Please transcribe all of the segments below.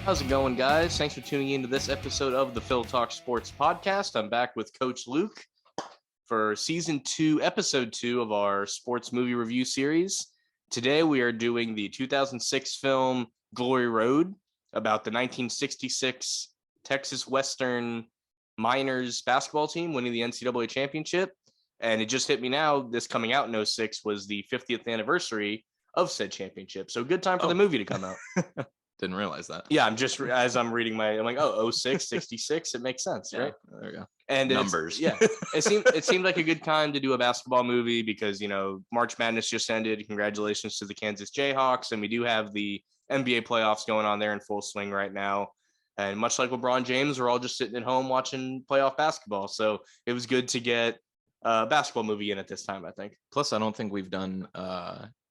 How's it going, guys? Thanks for tuning in to this episode of the Phil Talk Sports Podcast. I'm back with Coach Luke for Season 2, Episode 2 of our sports movie review series. Today, we are doing the 2006 film Glory Road about the 1966 Texas Western Miners basketball team winning the NCAA championship. And it just hit me now, this coming out in 06 was the 50th anniversary of said championship. So good time for the movie to come out. Didn't realize that. Yeah, I'm just as I'm reading I'm like, 06, 66. It makes sense, right? There we go. And Numbers. It seemed like a good time to do a basketball movie because March Madness just ended. Congratulations to the Kansas Jayhawks, and we do have the NBA playoffs going on there in full swing right now. And much like LeBron James, we're all just sitting at home watching playoff basketball. So it was good to get a basketball movie in at this time, I think. Plus, I don't think we've done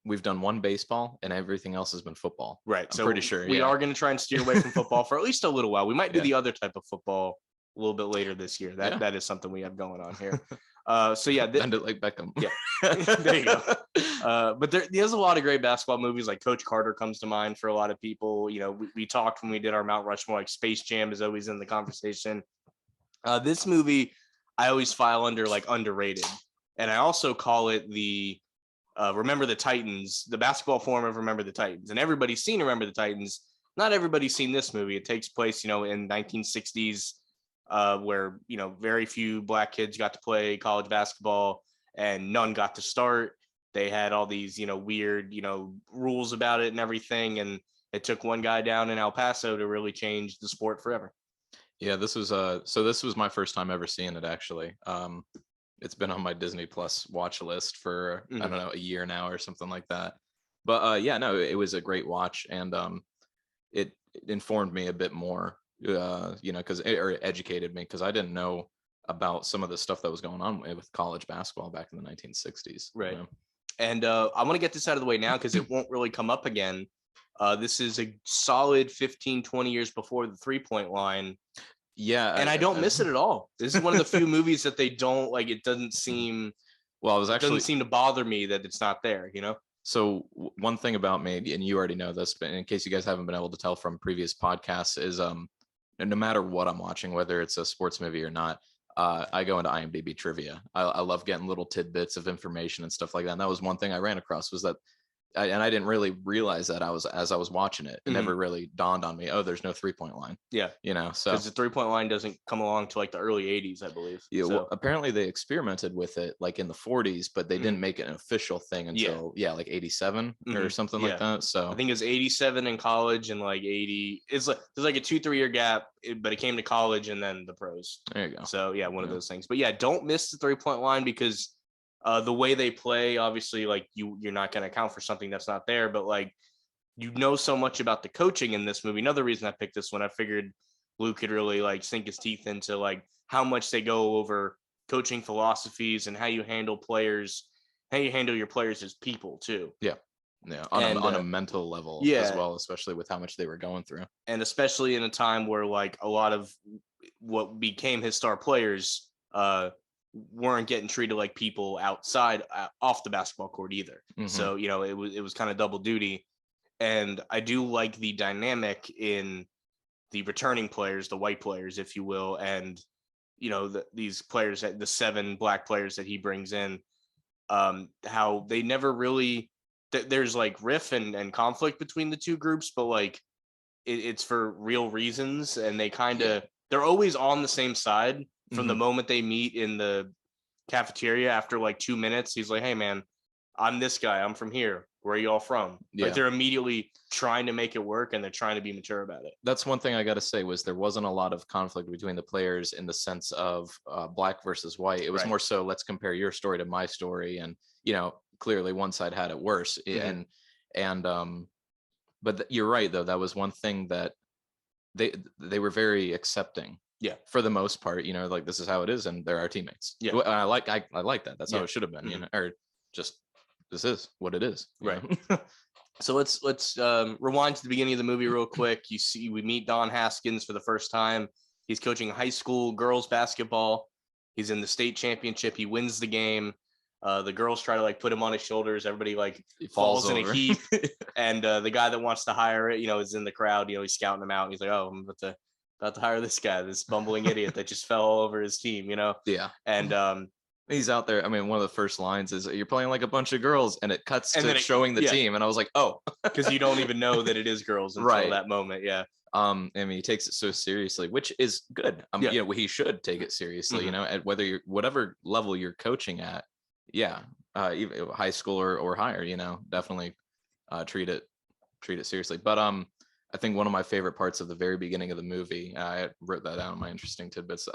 one baseball and everything else has been football. Right. I'm pretty sure. We are going to try and steer away from football for at least a little while. We might do the other type of football a little bit later this year. That is something we have going on here. Bend it like Beckham. Yeah. There you go. But there's a lot of great basketball movies. Like Coach Carter comes to mind for a lot of people. We talked when we did our Mount Rushmore, like Space Jam is always in the conversation. This movie, I always file under like underrated. And I also call it the Remember the Titans, the basketball form of Remember the Titans. And everybody's seen Remember the Titans. Not everybody's seen this movie. It takes place, in 1960s, where, very few black kids got to play college basketball and none got to start. They had all these, weird, rules about it and everything. And it took one guy down in El Paso to really change the sport forever. Yeah, this was my first time ever seeing it, actually. It's been on my Disney Plus watch list for, I don't know, a year now or something like that. But it was a great watch, and it informed me a bit more, because it educated me, because I didn't know about some of the stuff that was going on with college basketball back in the 1960s. Right. And I want to get this out of the way now because it won't really come up again. This is a solid 15, 20 years before the 3-point line. Yeah. And I don't miss it at all. This is one of the few movies that they don't like. It doesn't seem doesn't seem to bother me that it's not there, So one thing about me, and you already know this, but in case you guys haven't been able to tell from previous podcasts, is no matter what I'm watching, whether it's a sports movie or not, I go into IMDb trivia. I love getting little tidbits of information and stuff like that. And that was one thing I ran across, was that I didn't really realize that as I was watching it. It never really dawned on me, there's no 3-point line. Yeah. So because the 3-point line doesn't come along to like the early 80s, I believe. Yeah. So. Well, apparently they experimented with it like in the 40s, but they didn't make it an official thing until like 87 or something like that. So I think it was 87 in college and like 80. There's like a 2-3 year gap, but it came to college and then the pros. There you go. So one of those things. But don't miss the 3-point line, because the way they play, obviously, like you're not going to account for something that's not there, but like, so much about the coaching in this movie. Another reason I picked this one, I figured Luke could really like sink his teeth into like how much they go over coaching philosophies and how you handle players, how you handle your players as people too. Yeah. On a mental level as well, especially with how much they were going through. And especially in a time where like a lot of what became his star players, weren't getting treated like people outside off the basketball court either. So, it was kind of double duty. And I do like the dynamic in the returning players, the white players, if you will. And, these players, the 7 black players that he brings in, how they never really, there's like riff and conflict between the two groups, but like it's for real reasons. And they they're always on the same side. From the moment they meet in the cafeteria, after like 2 minutes, he's like, "Hey man, I'm this guy. I'm from here. Where are you all from?" Yeah. Like they're immediately trying to make it work, and they're trying to be mature about it. That's one thing I got to say, was there wasn't a lot of conflict between the players in the sense of black versus white. It was more so, let's compare your story to my story. And, clearly one side had it worse. But you're right though. That was one thing that they were very accepting. Yeah, for the most part, like this is how it is, and they're our teammates. Yeah, I like that. That's how it should have been, or just this is what it is, right? So let's rewind to the beginning of the movie real quick. We meet Don Haskins for the first time. He's coaching high school girls basketball. He's in the state championship. He wins the game. The girls try to like put him on his shoulders. Everybody like He falls in a over. heap. And the guy that wants to hire it, is in the crowd. He's scouting him out. And he's like, "Oh, I'm about to hire this guy, this bumbling idiot that just fell all over his team." Yeah. And He's out there. I mean, one of the first lines is, "You're playing like a bunch of girls," and it cuts And to then showing the team, and I was like, "Oh," because you don't even know that it is girls until Right. that moment. Yeah. I mean, he takes it so seriously, which is good. Yeah. He should take it seriously. Mhm. At whatever level you're coaching at, yeah, even high school or higher, definitely treat it seriously. But I think one of my favorite parts of the very beginning of the movie, I wrote that down in my interesting tidbits.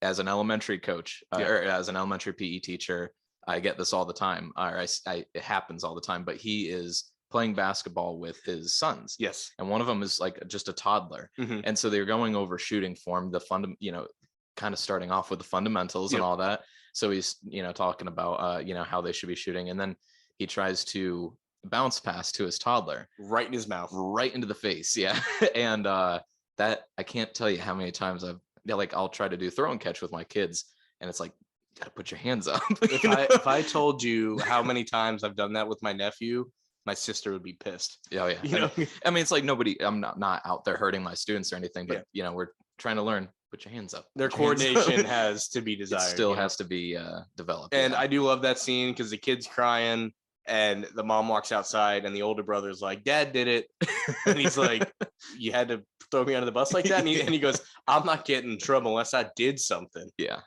As an elementary coach or as an elementary PE teacher, I get this all the time. Or it happens all the time. But he is playing basketball with his sons. Yes. And one of them is like just a toddler. Mhm. And so they're going over shooting form, kind of starting off with the fundamentals and all that. So he's, talking about, how they should be shooting. And then he tries to bounce pass to his toddler. Right in his mouth. Right into the face. Yeah. And that, I can't tell you how many times I'll try to do throw and catch with my kids. And it's like, you got to put your hands up. If I told you how many times I've done that with my nephew, my sister would be pissed. Yeah, yeah. I mean, it's like I'm not out there hurting my students or anything, but we're trying to learn. Put your hands up. Their coordination has to be desired. It still has to be developed. And I do love that scene because the kid's crying and the mom walks outside and the older brother's like, "Dad did it." And he's like, "You had to throw me under the bus like that?" And he goes, "I'm not getting in trouble unless I did something." Yeah.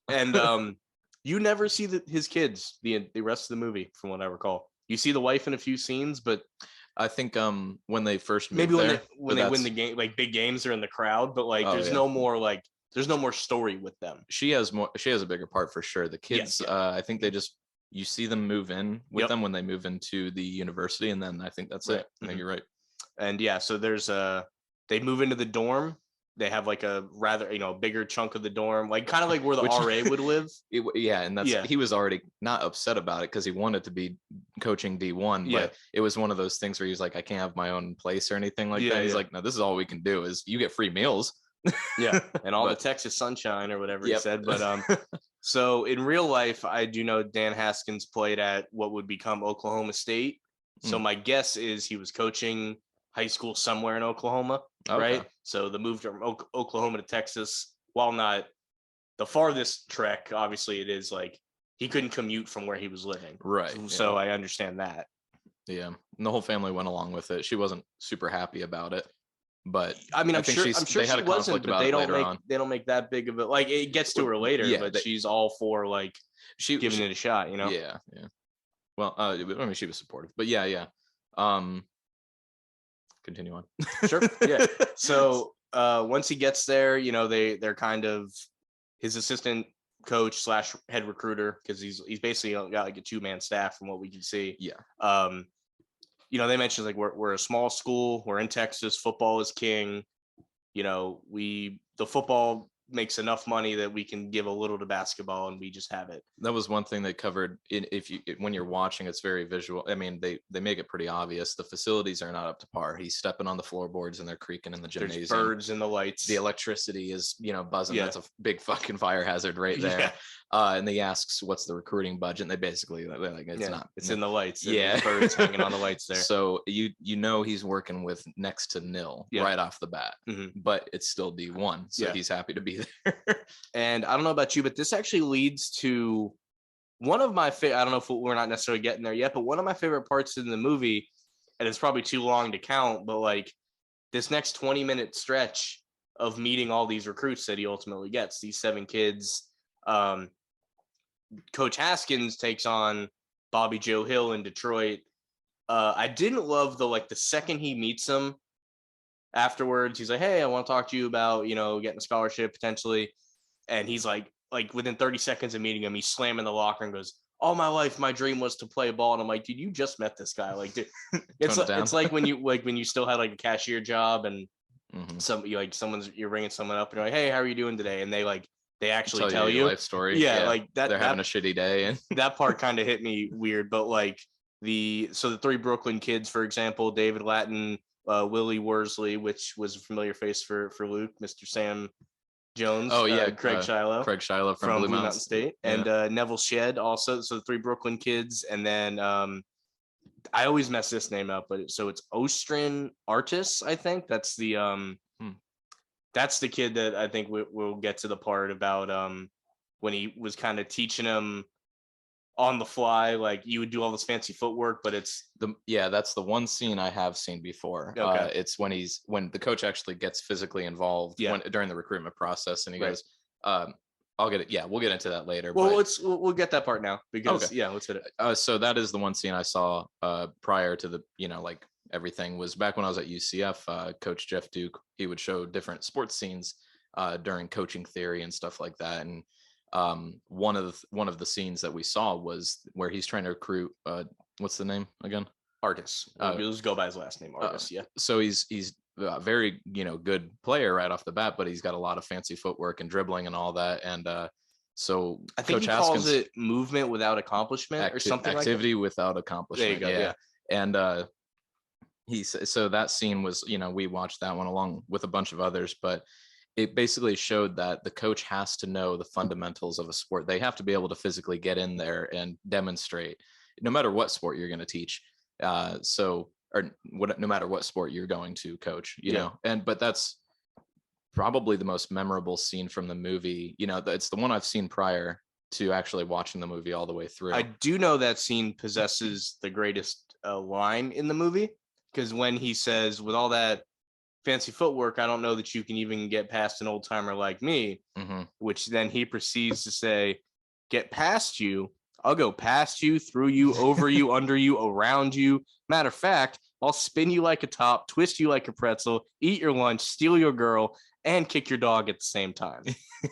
And you never see his kids the rest of the movie, from what I recall. You see the wife in a few scenes, but I think when they first moved maybe when there, they win the game, like big games, are in the crowd, but like there's no more story with them. She has a bigger part for sure. The kids, I think you see them move in with them when they move into the university, and then I think that's it. I think you're right. And so there's they move into the dorm. They have like a rather, bigger chunk of the dorm, like kind of like where the RA would live. And he was already not upset about it because he wanted to be coaching D1, but it was one of those things where he was like, "I can't have my own place or anything like that." He's like, "No, this is all we can do is you get free meals." And all the Texas sunshine or whatever he said. But so in real life, I do know Dan Haskins played at what would become Oklahoma State. So my guess is he was coaching high school somewhere in Oklahoma, right? So the move from Oklahoma to Texas, while not the farthest trek, obviously it is like he couldn't commute from where he was living. Right. So I understand that. Yeah. And the whole family went along with it. She wasn't super happy about it. But I mean, I'm sure they had a conflict about it later on. They don't make that big of it. Like it gets to her later, but she's all for like giving it a shot, Yeah. Well, I mean, she was supportive, but yeah. Continue on. Sure. Yeah. So once he gets there, they're kind of his assistant coach / head recruiter, because he's basically got like a 2-man staff from what we can see. Yeah. They mentioned like we're a small school, we're in Texas, football is king. The football makes enough money that we can give a little to basketball, and we just have it. That was one thing they covered. When you're watching, it's very visual. I mean, they make it pretty obvious. The facilities are not up to par. He's stepping on the floorboards and they're creaking in the gymnasium. There's birds in the lights. The electricity is buzzing. That's a big fucking fire hazard right there. And they asks, "What's the recruiting budget?" And they're like, "It's not. It's in the lights. Yeah, birds hanging on the lights there." So he's working with next to nil right off the bat, but it's still D1, so he's happy to be there. And I don't know about you, but this actually leads to one of my I don't know if we're not necessarily getting there yet, but one of my favorite parts in the movie, and it's probably too long to count, but like this next 20-minute stretch of meeting all these recruits that he ultimately gets, these 7 kids. Coach Haskins takes on Bobby Joe Hill in Detroit. I didn't love the second he meets him afterwards, he's like, "Hey, I want to talk to you about, getting a scholarship potentially." And he's like within 30 seconds of meeting him, he's slamming the locker and goes, "All my life, my dream was to play ball." And I'm like, dude, you just met this guy. Like, dude, it's like when you still had like a cashier job and you're ringing someone up and you're like, "Hey, how are you doing today?" And they actually tell you life story. Yeah, like that. They're having a shitty day, and that part kind of hit me weird. But like the 3 Brooklyn kids, for example, David Lattin, Willie Worsley, which was a familiar face for Luke, Mr. Sam Jones. Oh yeah, Craig Shiloh. Craig Shiloh from Blue Mountain State, Yeah. and Neville Shedd also. So 3 Brooklyn kids, and then I always mess this name up, but it's Ostrin Artis. I think that's the that's the kid that I think we'll get to the part about when he was kind of teaching him on the fly, like you would do all this fancy footwork, but it's that's the one scene I have seen before. Okay. It's when the coach actually gets physically involved during the recruitment process, and he goes, I'll get it. Yeah, we'll get into that later. Well, we'll get that part now because let's hit it. So that is the one scene I saw prior to the, like everything was back when I was at UCF. Coach Jeff Duke, he would show different sports scenes during coaching theory and stuff like that. And one of the scenes that we saw was where he's trying to recruit. What's the name again? Artis. We'll just go by his last name, Artis. So he's a very good player right off the bat, but he's got a lot of fancy footwork and dribbling and all that. And so I think Coach he calls it movement without accomplishment or something like that. Activity without accomplishment. There you go. Yeah. And so that scene was, we watched that one along with a bunch of others, but it basically showed that the coach has to know the fundamentals of a sport. They have to be able to physically get in there and demonstrate, no matter what sport you're going to teach. No matter what sport you're going to coach, you know, but that's probably the most memorable scene from the movie. It's the one I've seen prior to actually watching the movie all the way through. I do know that scene possesses the greatest line in the movie, because when he says, with all that fancy footwork, I don't know that you can even get past an old timer like me, which then he proceeds to say, get past you. I'll go past you, through you, over you, under you, around you. Matter of fact, I'll spin you like a top, twist you like a pretzel, eat your lunch, steal your girl, and kick your dog at the same time.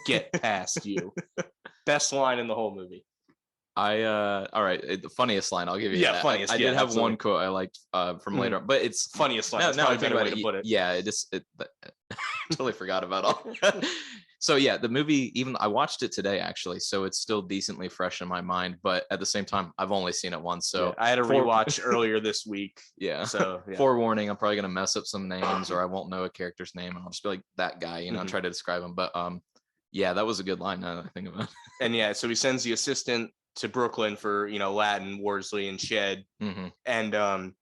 Get past you. Best line in the whole movie. All right, the funniest line, I'll give you. Yeah, funniest. I did have one quote I liked from later on, but it's funniest line. That's probably a better way to put it. Yeah, totally forgot about all. So yeah, the movie, even I watched it today actually, so it's still decently fresh in my mind. But at the same time, I've only seen it once, so I had a rewatch earlier this week. Yeah. So forewarning, I'm probably gonna mess up some names, or I won't know a character's name, and I'll just be like that guy, try to describe him. But yeah, that was a good line. Now that I think about it. And so he sends the assistant to Brooklyn for Latin, Worsley, and Shedd, and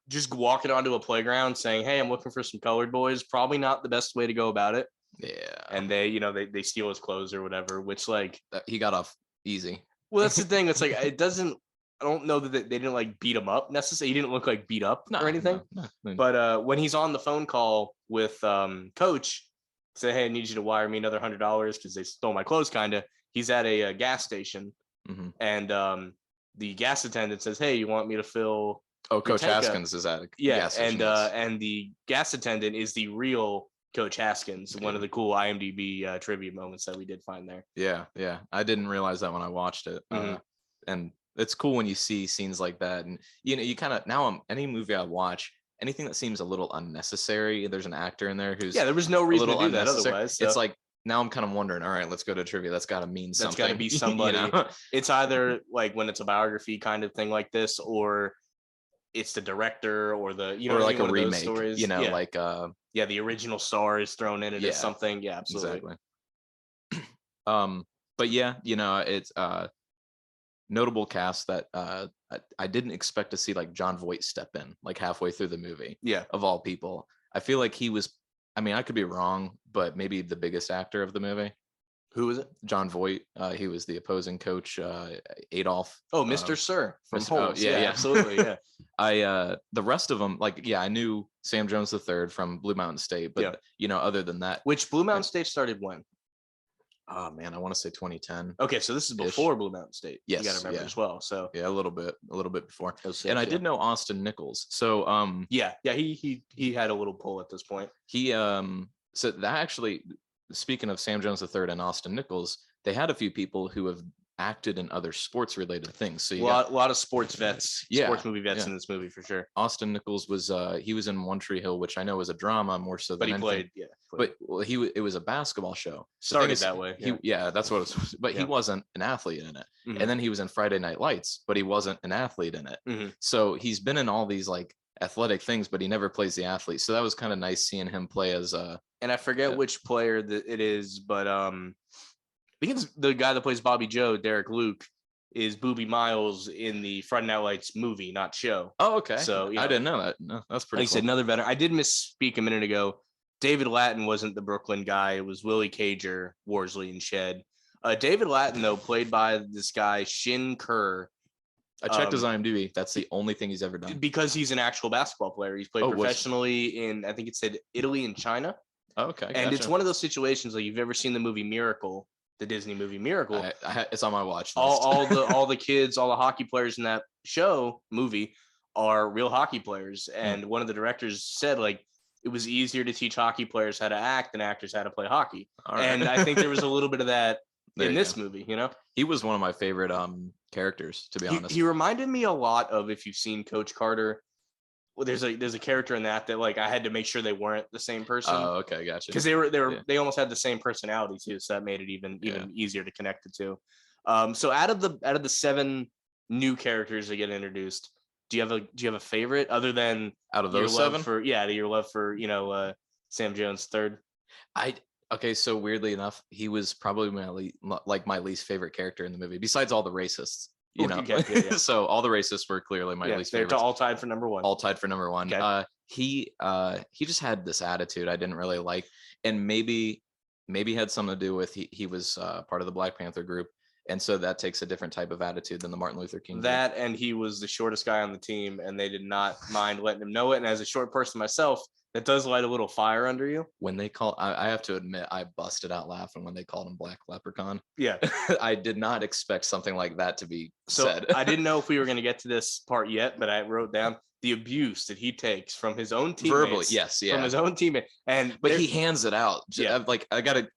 just walking onto a playground saying, "Hey, I'm looking for some colored boys." Probably not the best way to go about it. Yeah. And they steal his clothes or whatever, which he got off easy. Well, that's the thing. It's I don't know that they didn't beat him up necessarily. He didn't look beat up or anything. No. But when he's on the phone call with Coach, say, "Hey, I need you to wire me another $100 because they stole my clothes." Kind of. He's at a gas station, and the gas attendant says, "Hey, you want me to fill?" Oh, Coach Haskins is at a gas station. And the gas attendant is the real Coach Haskins, one of the cool IMDb trivia moments that we did find there. Yeah. I didn't realize that when I watched it. And it's cool when you see scenes like that. And, you kind of, any movie I watch, anything that seems a little unnecessary, there's an actor in there who's there was no reason to do that otherwise. So. It's now I'm kind of wondering, all right, let's go to trivia. That's got to mean something. That's got to be somebody. It's either when it's a biography kind of thing like this, or it's the director or the, or a remake, the original star is thrown in it as something. Yeah, absolutely. Exactly. But yeah, it's notable cast that I didn't expect to see Jon Voight step in halfway through the movie. Yeah. Of all people. I feel like he was, I could be wrong, but maybe the biggest actor of the movie. Who was it? Jon Voight. He was the opposing coach, Adolf. Oh, Mr. Sir from Holmes. Yeah, absolutely. Yeah. The rest of them, I knew Sam Jones III from Blue Mountain State, but other than that, which Blue Mountain State started when? Oh man, I want to say 2010. Okay, so this is before Blue Mountain State. Yes, you got to remember as well. So yeah, a little bit before. And I did know Austin Nichols. So he had a little pull at this point. He so that actually. Speaking of Sam Jones III and Austin Nichols, they had a few people who have acted in other sports related things. So a lot of sports vets, sports movie vets in this movie for sure. Austin Nichols was he was in One Tree Hill, which I know was a drama more so than anything. But it was a basketball show. Started that way. That's what it was. But he wasn't an athlete in it. And then he was in Friday Night Lights, but he wasn't an athlete in it. So he's been in all these athletic things, but he never plays the athlete. So that was kind of nice seeing him play as and I forget which player that it is, but I think it's the guy that plays Bobby Joe, Derek Luke, is Booby Miles in the Friday Night Lights movie, not show. Oh, okay. So I didn't know that. No, that's pretty. Like I said, another veteran. I did misspeak a minute ago. David Lattin wasn't the Brooklyn guy. It was Willie Cager, Worsley, and Shed. David Lattin, though, played by this guy, Shin Kerr. I checked his IMDb. That's the only thing he's ever done. Because he's an actual basketball player. He's played professionally in, I think it said Italy and China. Oh, okay. And gotcha. It's one of those situations like you've ever seen the movie Miracle, the Disney movie Miracle. It's on my watch list. all the kids, all the hockey players in that movie are real hockey players. And one of the directors said, like, it was easier to teach hockey players how to act than actors how to play hockey. Right. And I think there was a little bit of that in this movie, you know? He was one of my favorite characters, to be honest. He reminded me a lot of, if you've seen Coach Carter, well, there's a character in that like I had to make sure they weren't the same person. Oh, okay, gotcha. Because they almost had the same personality too, so that made it even easier to connect the two. So out of the 7 new characters that get introduced, do you have a favorite other than out of those 7? Your love for Sam Jones third? Okay, so weirdly enough, he was probably my least favorite character in the movie, besides all the racists. You know, so all the racists were clearly my least favorite. They're all tied for number one. All tied for number one. Okay. He just had this attitude I didn't really like, and maybe had something to do with he was part of the Black Panther group, and so that takes a different type of attitude than the Martin Luther King. That group. And he was the shortest guy on the team, and they did not mind letting him know it. And as a short person myself, that does light a little fire under you. When they I have to admit, I busted out laughing when they called him Black Leprechaun. Yeah. I did not expect something like that to be said. I didn't know if we were going to get to this part yet, but I wrote down the abuse that he takes from his own teammates. Verbally, yes, yeah. From his own teammate. But he hands it out. Like,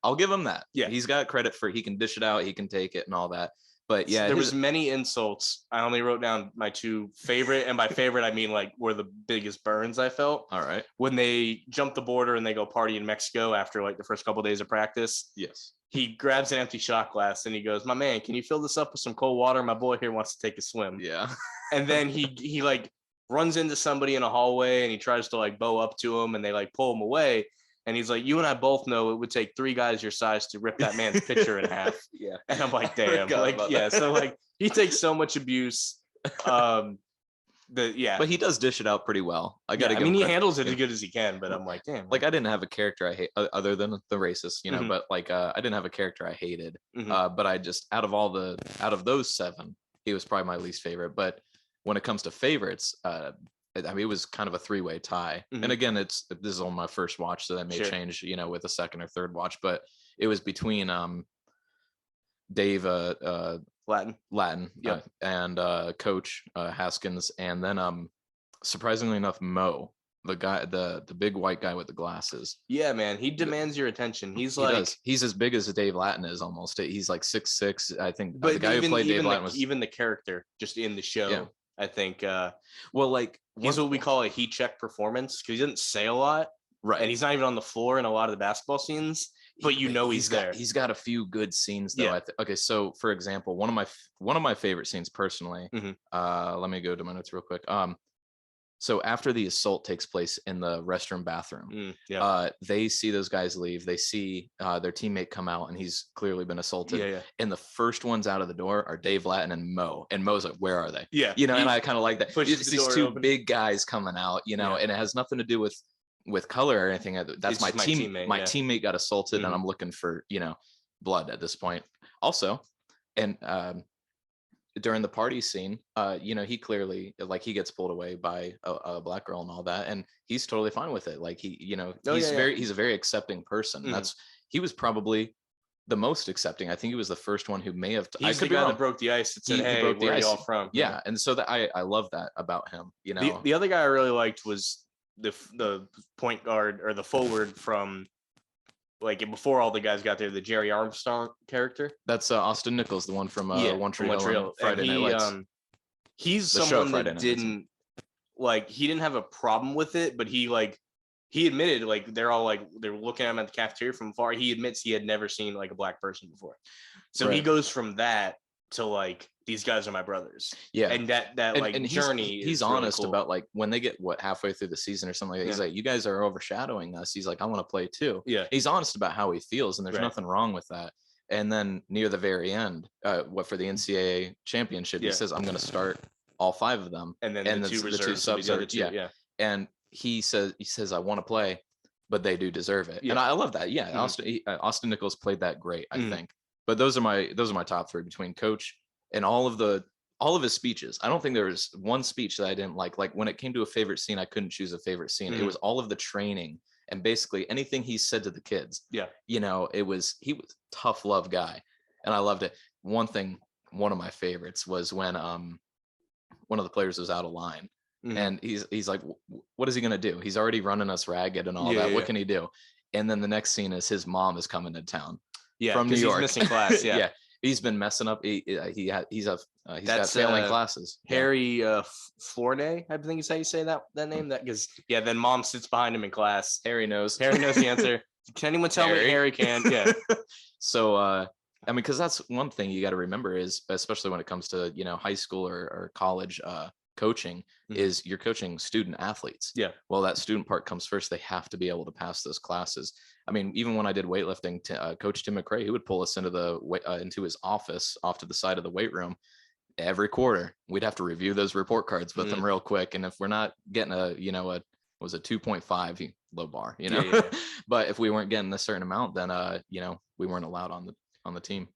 I'll give him that. Yeah. He's got credit for, he can dish it out, he can take it and all that. But yeah, there was many insults. I only wrote down my 2 favorite, and by favorite I mean like were the biggest burns I felt. All right. When they jump the border and they go party in Mexico after like the first couple of days of practice. Yes. He grabs an empty shot glass and he goes, "My man, can you fill this up with some cold water? My boy here wants to take a swim." Yeah. And then he like runs into somebody in a hallway and he tries to like bow up to him and they like pull him away. And he's like, "You and I both know it would take 3 guys your size to rip that man's picture in half." Yeah. And I'm like, damn. Like, yeah. So like he takes so much abuse. But he does dish it out pretty well. He handles it as good as he can, but I'm like, damn. Like I didn't have a character I hate other than the racist, you know, but like I didn't have a character I hated. But I just out of those 7, he was probably my least favorite. But when it comes to favorites, I mean, it was kind of a 3-way tie. And again, this is on my first watch, so that may change, you know, with a second or third watch. But it was between Dave Lattin, and Coach Haskins, and then surprisingly enough, Mo, the guy, the big white guy with the glasses. Yeah, man, he demands your attention. He's he's as big as Dave Lattin is almost. He's like 6'6", I think. But the guy who played Dave Lattin was even the character just in the show. Yeah. I think he's what we call a heat check performance, because he doesn't say a lot, right? And he's not even on the floor in a lot of the basketball scenes, but he's there. He's got a few good scenes though. Yeah. Okay, so for example, one of my favorite scenes personally. Let me go to my notes real quick. So after the assault takes place in the restroom bathroom, they see those guys leave. They see their teammate come out, and he's clearly been assaulted. Yeah. And the first ones out of the door are Dave Lattin and Mo. And Mo's like, "Where are they?" Yeah, you know. And I kind of like that. It's these 2 open. big guys coming out, you know, and it has nothing to do with color or anything. That's my teammate. My teammate got assaulted, and I'm looking for blood at this point. Also, and during the party scene, he clearly he gets pulled away by a black girl and all that, and he's totally fine with it. Like he's a very accepting person. He was probably the most accepting. I think he was the first one who may have. He's the guy that broke the ice and said, "Hey, where are y'all from?" Yeah, and so that I love that about him. You know, the other guy I really liked was the point guard or the forward from. Like before all the guys got there, the Jerry Armstrong character. That's Austin Nichols, the one from One Tree Hill, Friday Night Lights. He's someone that didn't he didn't have a problem with it, but he admitted they're looking at him at the cafeteria from far. He admits he had never seen like a black person before. So he goes from that to like, these guys are my brothers. Yeah. And that like and journey he's is really honest cool. about like when they get halfway through the season or something like that, he's like, you guys are overshadowing us. He's like, I want to play too. Yeah. He's honest about how he feels, and there's Right. nothing wrong with that. And then near the very end, for the NCAA championship, he says, I'm going to start all 5 of them. And then the 2 subs are, and he says, I want to play, but they do deserve it. And I love that. Yeah. Austin Nichols played that great, I think. But those are my top 3 between coach and all of his speeches. I don't think there was one speech that I didn't like. Like when it came to a favorite scene, I couldn't choose a favorite scene. It was all of the training and basically anything he said to the kids. Yeah. He was a tough love guy, and I loved it. One of my favorites was when one of the players was out of line, and he's like, what is he going to do? He's already running us ragged and all that. What can he do? And then the next scene is his mom is coming to town from New York. He's missing class. Yeah. He's been messing up. He's got failing classes. Harry Flournoy, I think is how you say that name. That because then mom sits behind him in class. Harry knows the answer. Can anyone tell me? Harry can. Yeah. So I mean, because that's one thing you got to remember is, especially when it comes to high school or college coaching, is you're coaching student athletes. Yeah. Well, that student part comes first. They have to be able to pass those classes. I mean, even when I did weightlifting, Coach Tim McRae, he would pull us into his office off to the side of the weight room every quarter. We'd have to review those report cards with them real quick, and if we're not getting a 2.5 low bar, but if we weren't getting a certain amount, then we weren't allowed on the team.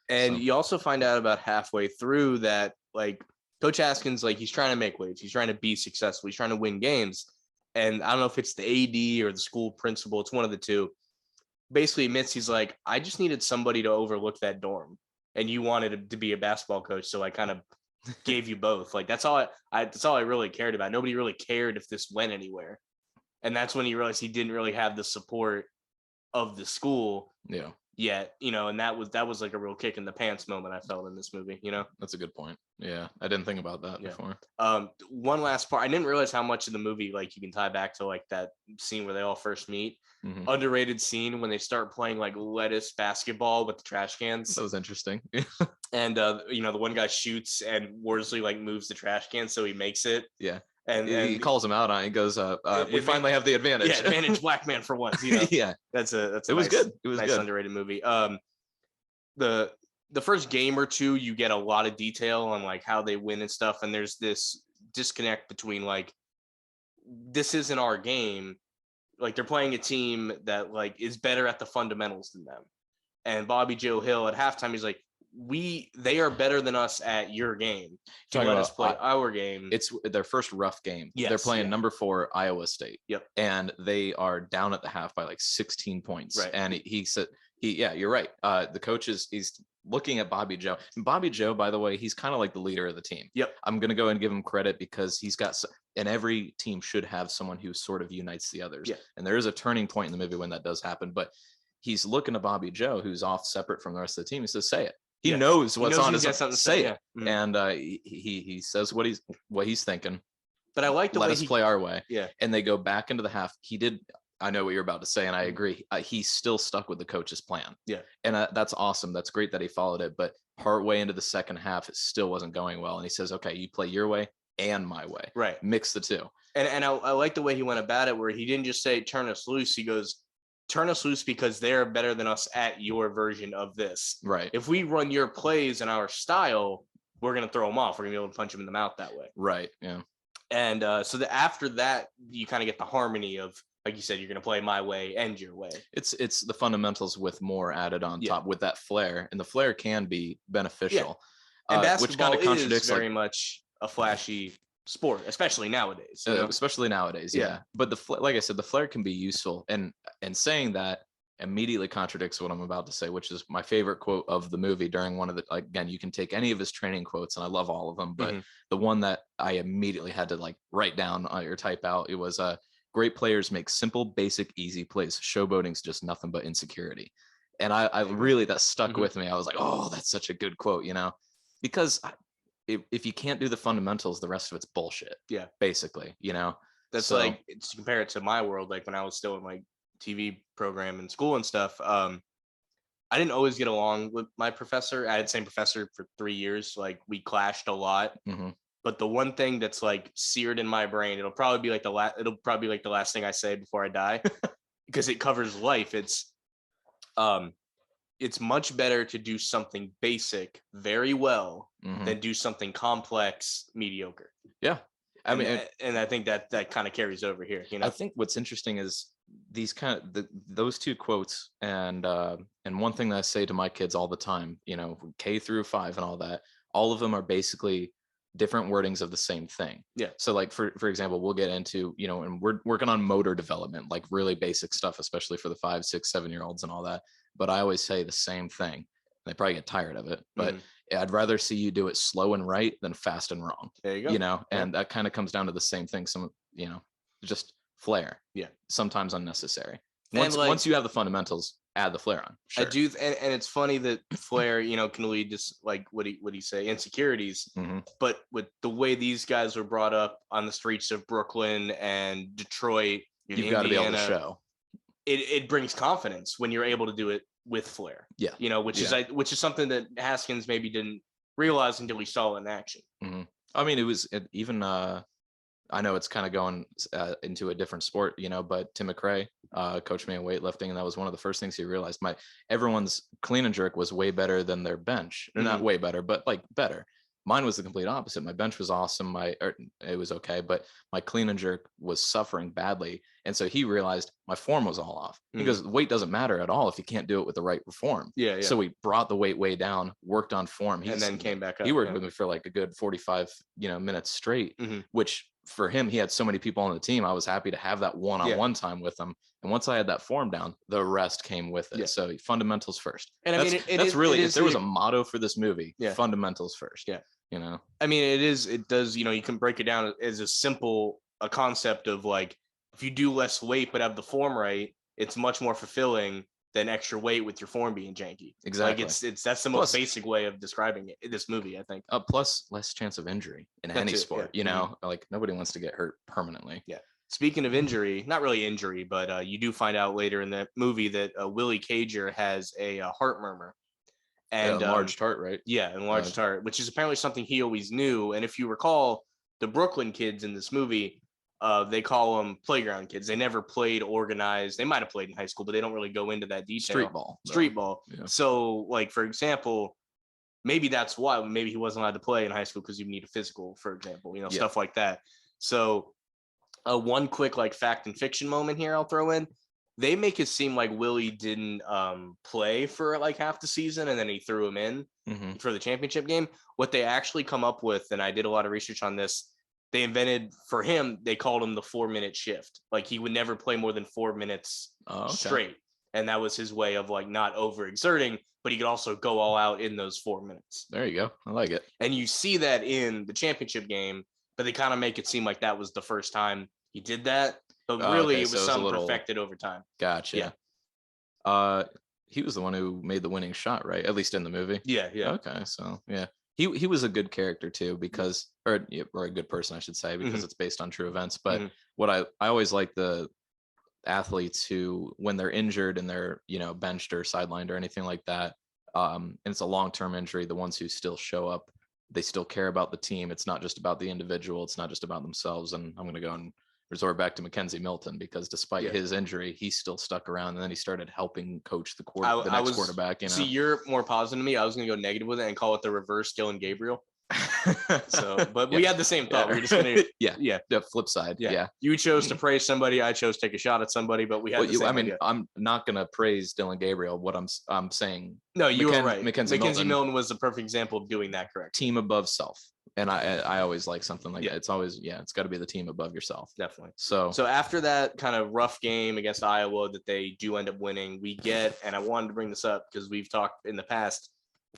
And you also find out about halfway through that like Coach Askins, like he's trying to make waves, he's trying to be successful, he's trying to win games. And I don't know if it's the AD or the school principal, it's one of the two, basically admits he's like, I just needed somebody to overlook that dorm, and you wanted to be a basketball coach, so I kind of gave you both. Like that's all I really cared about. Nobody really cared if this went anywhere. And that's when he realized he didn't really have the support of the school yet, and that was like a real kick in the pants moment I felt in this movie. That's a good point. Yeah, I didn't think about that before. One last part, I didn't realize how much of the movie like you can tie back to like that scene where they all first meet. Underrated scene when they start playing like lettuce basketball with the trash cans. That was interesting. And the one guy shoots and Worsley like moves the trash can so he makes it. Yeah. And he calls him out on it. He goes, we finally have the advantage. Yeah, advantage black man for once. Yeah. That's it was good. It was nice, good. Underrated movie. The first game or two, you get a lot of detail on like how they win and stuff. And there's this disconnect between like, this isn't our game. Like they're playing a team that like is better at the fundamentals than them. And Bobby Joe Hill at halftime, he's like, they are better than us at your game. Let us play our game. It's their first rough game. Yes, they're playing number 4 Iowa State. Yep. And they are down at the half by like 16 points. Right. And he said, you're right. The coach he's looking at Bobby Joe. And Bobby Joe, by the way, he's kind of like the leader of the team. Yep. I'm going to go and give him credit because he's got, and every team should have someone who sort of unites the others. Yeah. And there is a turning point in the movie when that does happen. But he's looking at Bobby Joe, who's off separate from the rest of the team. He says, say it. He knows what's on his mind. Say it. And he says what he's thinking. But I like the way us play our way. Yeah. And they go back into the half. I know what you're about to say, and I agree. He's still stuck with the coach's plan. Yeah. And that's awesome. That's great that he followed it. But partway into the second half, it still wasn't going well. And he says, okay, you play your way and my way. Right. Mix the two. And I like the way he went about it, where he didn't just say, turn us loose. He goes, turn us loose because they're better than us at your version of this. Right. If we run your plays and our style, we're going to throw them off. We're going to be able to punch them in the mouth that way. Right. Yeah. And so after that, you kind of get the harmony of, like you said, you're going to play my way and your way. It's the fundamentals with more added on top with that flair, and the flair can be beneficial. Yeah. And basketball which kind of contradicts is very much a flashy sport, especially nowadays. Especially nowadays, yeah. But like I said, the flair can be useful, and saying that immediately contradicts what I'm about to say, which is my favorite quote of the movie during one of the, again, you can take any of his training quotes, and I love all of them, but the one that I immediately had to like write down or type out, it was great players make simple, basic, easy plays. Showboating's just nothing but insecurity. And I really, that stuck with me. I was like, oh, that's such a good quote, because if you can't do the fundamentals, the rest of it's bullshit. Yeah. Basically, That's so, like, to compare it to my world, like when I was still in like TV program in school and stuff, I I didn't always get along with my professor. I had the same professor for 3 years. Like we clashed a lot. Mm-hmm. But the one thing that's like seared in my brain, it'll probably be like the last thing I say before I die, because it covers life. It's much better to do something basic very well than do something complex mediocre. Yeah. I mean, and I think that kind of carries over here. You know, I think what's interesting is these kind of those two quotes, and one thing that I say to my kids all the time, you know, K through 5 and all that, all of them are basically different wordings of the same thing. Yeah. So like for example, we'll get into, you know, and we're working on motor development, like really basic stuff, especially for the 5, 6, 7-year-olds and all that. But I always say the same thing. They probably get tired of it, but I'd rather see you do it slow and right than fast and wrong. There you go. You know, and that kind of comes down to the same thing. Some, you know, just flair. Yeah. Sometimes unnecessary. Once you have the fundamentals, add the flair on. Sure. I do, and it's funny that flair, you know, can lead to like what do you say, insecurities. But with the way these guys were brought up on the streets of Brooklyn and Detroit, you've got to be able to show. It brings confidence when you're able to do it with flair. Yeah. You know, which is something that Haskins maybe didn't realize until he saw it in action. I mean, even I know it's kind of going into a different sport, you know, but Tim McRae coached me in weightlifting, and that was one of the first things he realized. Everyone's clean and jerk was way better than their bench. Or not way better, but like better. Mine was the complete opposite. My bench was awesome. It was okay, but my clean and jerk was suffering badly. And so he realized my form was all off. Because weight doesn't matter at all if you can't do it with the right form. Yeah. So we brought the weight way down, worked on form. And then came back up. He worked with me for like a good 45, minutes straight, which for him, he had so many people on the team. I was happy to have that one-on-one time with him. And once I had that form down, the rest came with it. Yeah. So fundamentals first. And that's really, if there was a motto for this movie, fundamentals first. Yeah. You know, I mean, it does, you know, you can break it down as a concept of like, if you do less weight but have the form right, it's much more fulfilling than extra weight with your form being janky. Exactly. Like that's the most basic way of describing it, this movie, I think. Plus less chance of injury in any sport, you know, like nobody wants to get hurt permanently. Yeah. Speaking of injury, not really injury, but you do find out later in the movie that Willie Cager has a heart murmur. And enlarged heart, right? Yeah, enlarged heart, which is apparently something he always knew. And if you recall, the Brooklyn kids in this movie, they call them playground kids. They never played organized. They might have played in high school, but they don't really go into that detail. Street ball. Yeah. So, like, for example, maybe that's why. Maybe he wasn't allowed to play in high school because you need a physical, for example, you know, stuff like that. So, one quick like fact and fiction moment here I'll throw in. They make it seem like Willie didn't play for like half the season, and then he threw him in for the championship game. What they actually come up with, and I did a lot of research on this, they invented for him, they called him the 4-minute shift. Like he would never play more than 4 minutes straight. And that was his way of like not overexerting, but he could also go all out in those 4 minutes. There you go. I like it. And you see that in the championship game, but they kind of make it seem like that was the first time he did that. But really, it was something perfected over time. Gotcha. Yeah. He was the one who made the winning shot, right? At least in the movie. Yeah. Okay, so yeah, he was a good character too, because or a good person, I should say, because it's based on true events. But what I always like the athletes who, when they're injured and they're benched or sidelined or anything like that, and it's a long-term injury, the ones who still show up, they still care about the team. It's not just about the individual. It's not just about themselves. And I'm going to go and resort back to Mackenzie Milton, because despite his injury, he still stuck around, and then he started helping coach the next quarterback. See, you're more positive than me. I was going to go negative with it and call it the reverse Dylan Gabriel. So, but we had the same thought. We were just going to, the flip side. Yeah. You chose to praise somebody. I chose to take a shot at somebody, but we had the same idea. I'm not going to praise Dylan Gabriel. What I'm saying. No, you were right. Mackenzie Milton was the perfect example of doing that correct. Team above self. And I always like something like that. It's always, it's got to be the team above yourself. Definitely. So after that kind of rough game against Iowa that they do end up winning, we get, and I wanted to bring this up because we've talked in the past,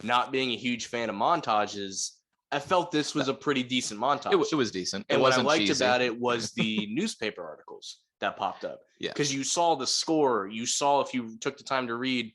not being a huge fan of montages, I felt this was a pretty decent montage. It was decent. And what I liked about it was the newspaper articles that popped up. Yeah. Because you saw the score. You saw, if you took the time to read,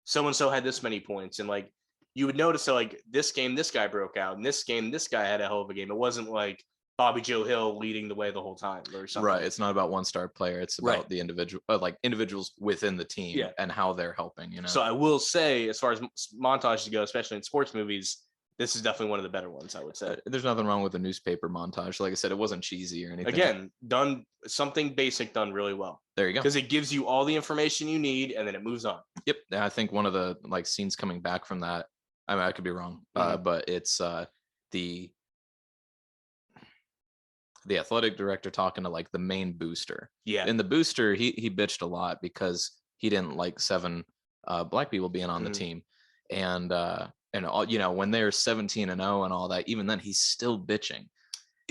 so-and-so had this many points. And like, you would notice that like this game, this guy broke out. And this game, this guy had a hell of a game. It wasn't like Bobby Joe Hill leading the way the whole time or something. Right. It's not about one star player. It's about the individual, like individuals within the team and how they're helping, So I will say, as far as montages go, especially in sports movies, this is definitely one of the better ones, I would say. There's nothing wrong with a newspaper montage. Like I said, it wasn't cheesy or anything. Again, done something basic, done really well. There you go. Because it gives you all the information you need, and then it moves on. Yep. I think one of the like scenes coming back from that, I mean, I could be wrong, but it's the athletic director talking to like the main booster. Yeah. And the booster, he bitched a lot because he didn't like 7 black people being on the team. And all, you know, when they're 17-0 and all that, even then he's still bitching.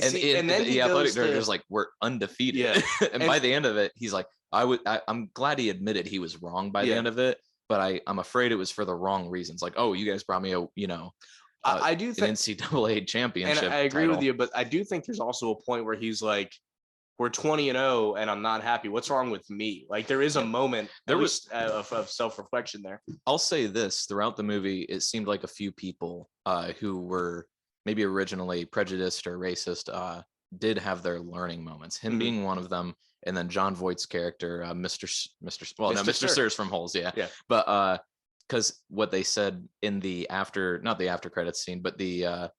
And then the athletic director is like, we're undefeated. Yeah. and by the end of it, he's like, I'm glad he admitted he was wrong by the end of it, but I'm afraid it was for the wrong reasons. Like, oh, you guys brought me I do think an NCAA championship. And I agree title. with you, but I do think there's also a point where he's like, we're 20-0 and I'm not happy. What's wrong with me? Like there is a moment of self-reflection there. I'll say this, throughout the movie, it seemed like a few people who were maybe originally prejudiced or racist did have their learning moments. Him being one of them, and then Jon Voight's character, Mr. Sears from Holes, yeah. But because what they said in the not the after credits scene, but the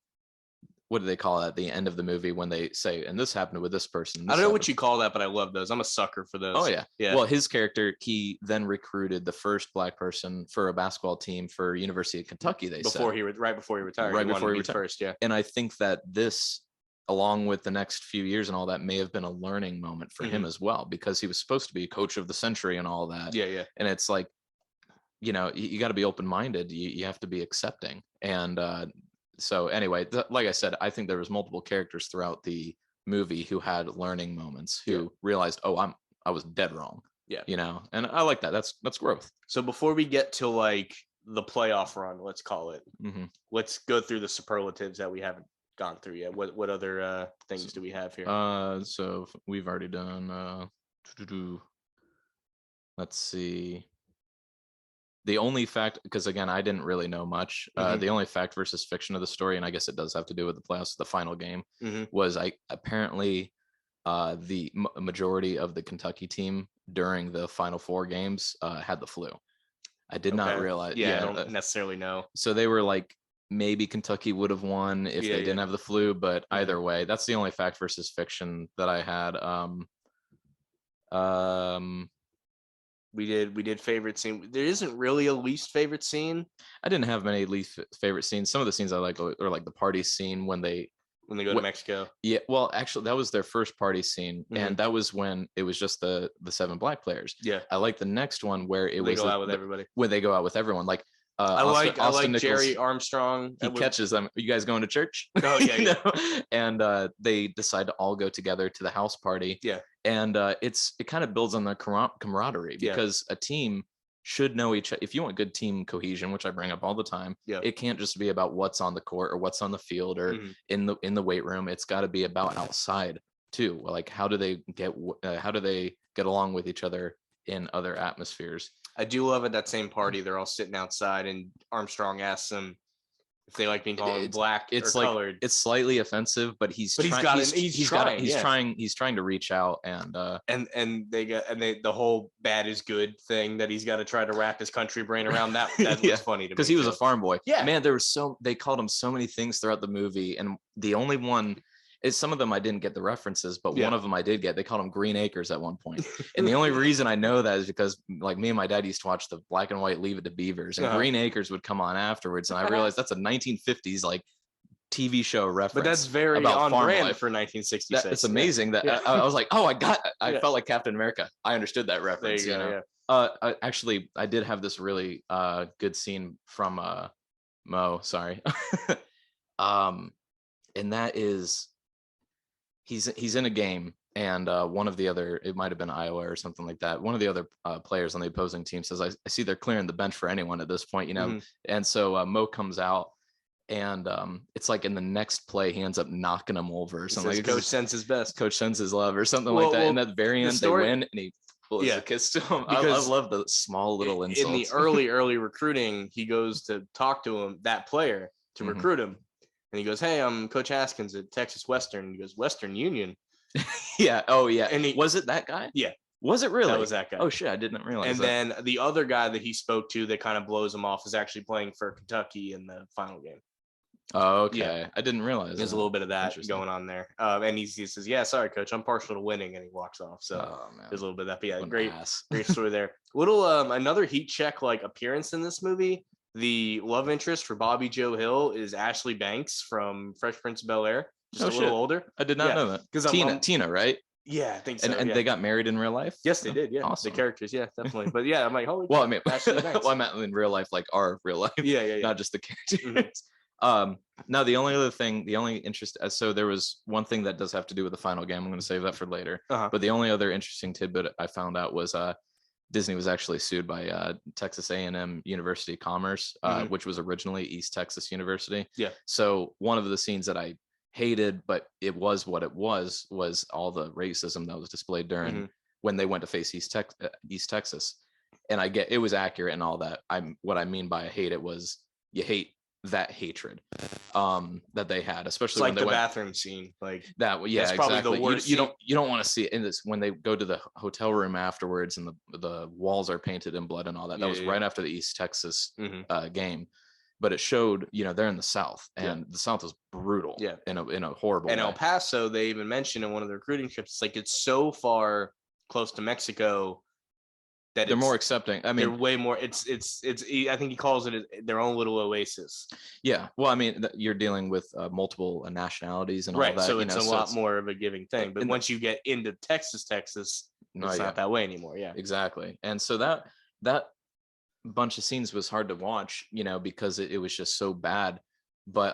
what do they call it at the end of the movie when they say, and this happened with this person. I don't know what you call that, but I love those. I'm a sucker for those. Oh yeah. Well, his character, he then recruited the first black person for a basketball team for University of Kentucky. Right before he retired. Right before he retired first. Yeah. And I think that this, along with the next few years and all that, may have been a learning moment for him as well, because he was supposed to be coach of the century and all that. Yeah. And it's like, you know, you got to be open-minded. You have to be accepting. And so anyway, like I said, I think there was multiple characters throughout the movie who had learning moments, who realized, oh, I was dead wrong. Yeah. You know, and I like that. That's growth. So before we get to like the playoff run, let's call it, let's go through the superlatives that we haven't gone through yet. What other things do we have here? So we've already done let's see. The only fact, because again, I didn't really know much. The only fact versus fiction of the story, and I guess it does have to do with the playoffs, the final game, was apparently the majority of the Kentucky team during the final 4 games had the flu. I did not realize. Yeah, I don't necessarily know. So they were like, maybe Kentucky would have won if they didn't have the flu, but either way, that's the only fact versus fiction that I had. We did favorite scene. There isn't really a least favorite scene. I didn't have many least favorite scenes. Some of the scenes I like are like the party scene when they go to Mexico. Yeah, well, actually, that was their first party scene, and that was when it was just the 7 black players. Yeah, I like the next one where it was go out with everybody. When they go out with everyone, like I like Nichols, Jerry Armstrong. He catches them. Are you guys going to church? Oh yeah, yeah. And they decide to all go together to the house party. Yeah, and it kind of builds on the camaraderie, because a team should know each other. If you want good team cohesion, which I bring up all the time, it can't just be about what's on the court or what's on the field or in the weight room. It's got to be about outside too. Like how do they get along with each other in other atmospheres? I do love at that same party, they're all sitting outside, and Armstrong asks them if they like being called black or colored. It's slightly offensive, but he's trying to reach out, and the whole bad is good thing that he's got to try to wrap his country brain around. That was funny to me, because he was a farm boy. Yeah, man, they called him so many things throughout the movie, and the only one is, some of them I didn't get the references, but one of them I did get. They called them Green Acres at one point. And the only reason I know that is because like me and my dad used to watch the black and white Leave It to Beavers, and Green Acres would come on afterwards. And I realized that's a 1950s like TV show reference. But that's very on brand for 1966. It's amazing that I was like, oh, I felt like Captain America. I understoed that reference. Actually, I did have this really good scene from Mo. Sorry. And that is, he's in a game, and one of the other, it might have been Iowa or something like that, one of the other players on the opposing team says, I see they're clearing the bench for anyone at this point, you know. And so Mo comes out, and it's like in the next play he ends up knocking him over or something. Like, coach sends his best, coach sends his love or something like that. And at the very end they win, and he blows a kiss to him. I love the small little insults. In the early recruiting, he goes to talk to him, that player, to recruit him. And he goes, "Hey, I'm Coach Haskins at Texas Western." And he goes, "Western Union?" Yeah. Oh, yeah. And was it that guy? Yeah. Was it really? That was that guy. Oh, shit. I didn't realize and that. then the other guy that he spoke to that kind of blows him off is actually playing for Kentucky in the final game. Oh, okay. I didn't realize there's a little bit of that going on there. And he says, "Yeah, sorry, coach, I'm partial to winning," and he walks off. So there's a little bit of that. But yeah, great story there. Little another heat check like appearance in this movie. The love interest for Bobby Joe Hill is Ashley Banks from Fresh Prince of Bel-Air, just a little older. I did not know that. Because Tina, right? Yeah, I think so. And they got married in real life? Yes, they did. Yeah, awesome. The characters, yeah, definitely. But yeah, I'm like, holy. Well, I mean, I meant in real life, like our real life. Yeah. Not just the characters. Now the only interest. So there was one thing that does have to do with the final game. I'm going to save that for later. But the only other interesting tidbit I found out was Disney was actually sued by Texas A&M University of Commerce, which was originally East Texas University. Yeah. So one of the scenes that I hated, but it was what it was all the racism that was displayed during when they went to face East Texas. And I get it was accurate and all that. What I mean by I hate it was you hate that hatred that they had, especially it's like when they the went, bathroom scene, like that. Yeah, that's probably exactly. The worst you don't want to see it in this when they go to the hotel room afterwards and the walls are painted in blood and all that. That was right after the East Texas game, but it showed they're in the South and the South was brutal. Yeah, in a horrible and way. El Paso, they even mentioned in one of their recruiting trips, it's like it's so far close to Mexico that they're more accepting. I mean, they're way more. It's. I think he calls it their own little oasis. Yeah. Well, I mean, you're dealing with multiple nationalities and all that. So it's a lot more of a giving thing. But once you get into Texas, it's not that way anymore. Yeah. Exactly. And so that bunch of scenes was hard to watch, because it was just so bad. But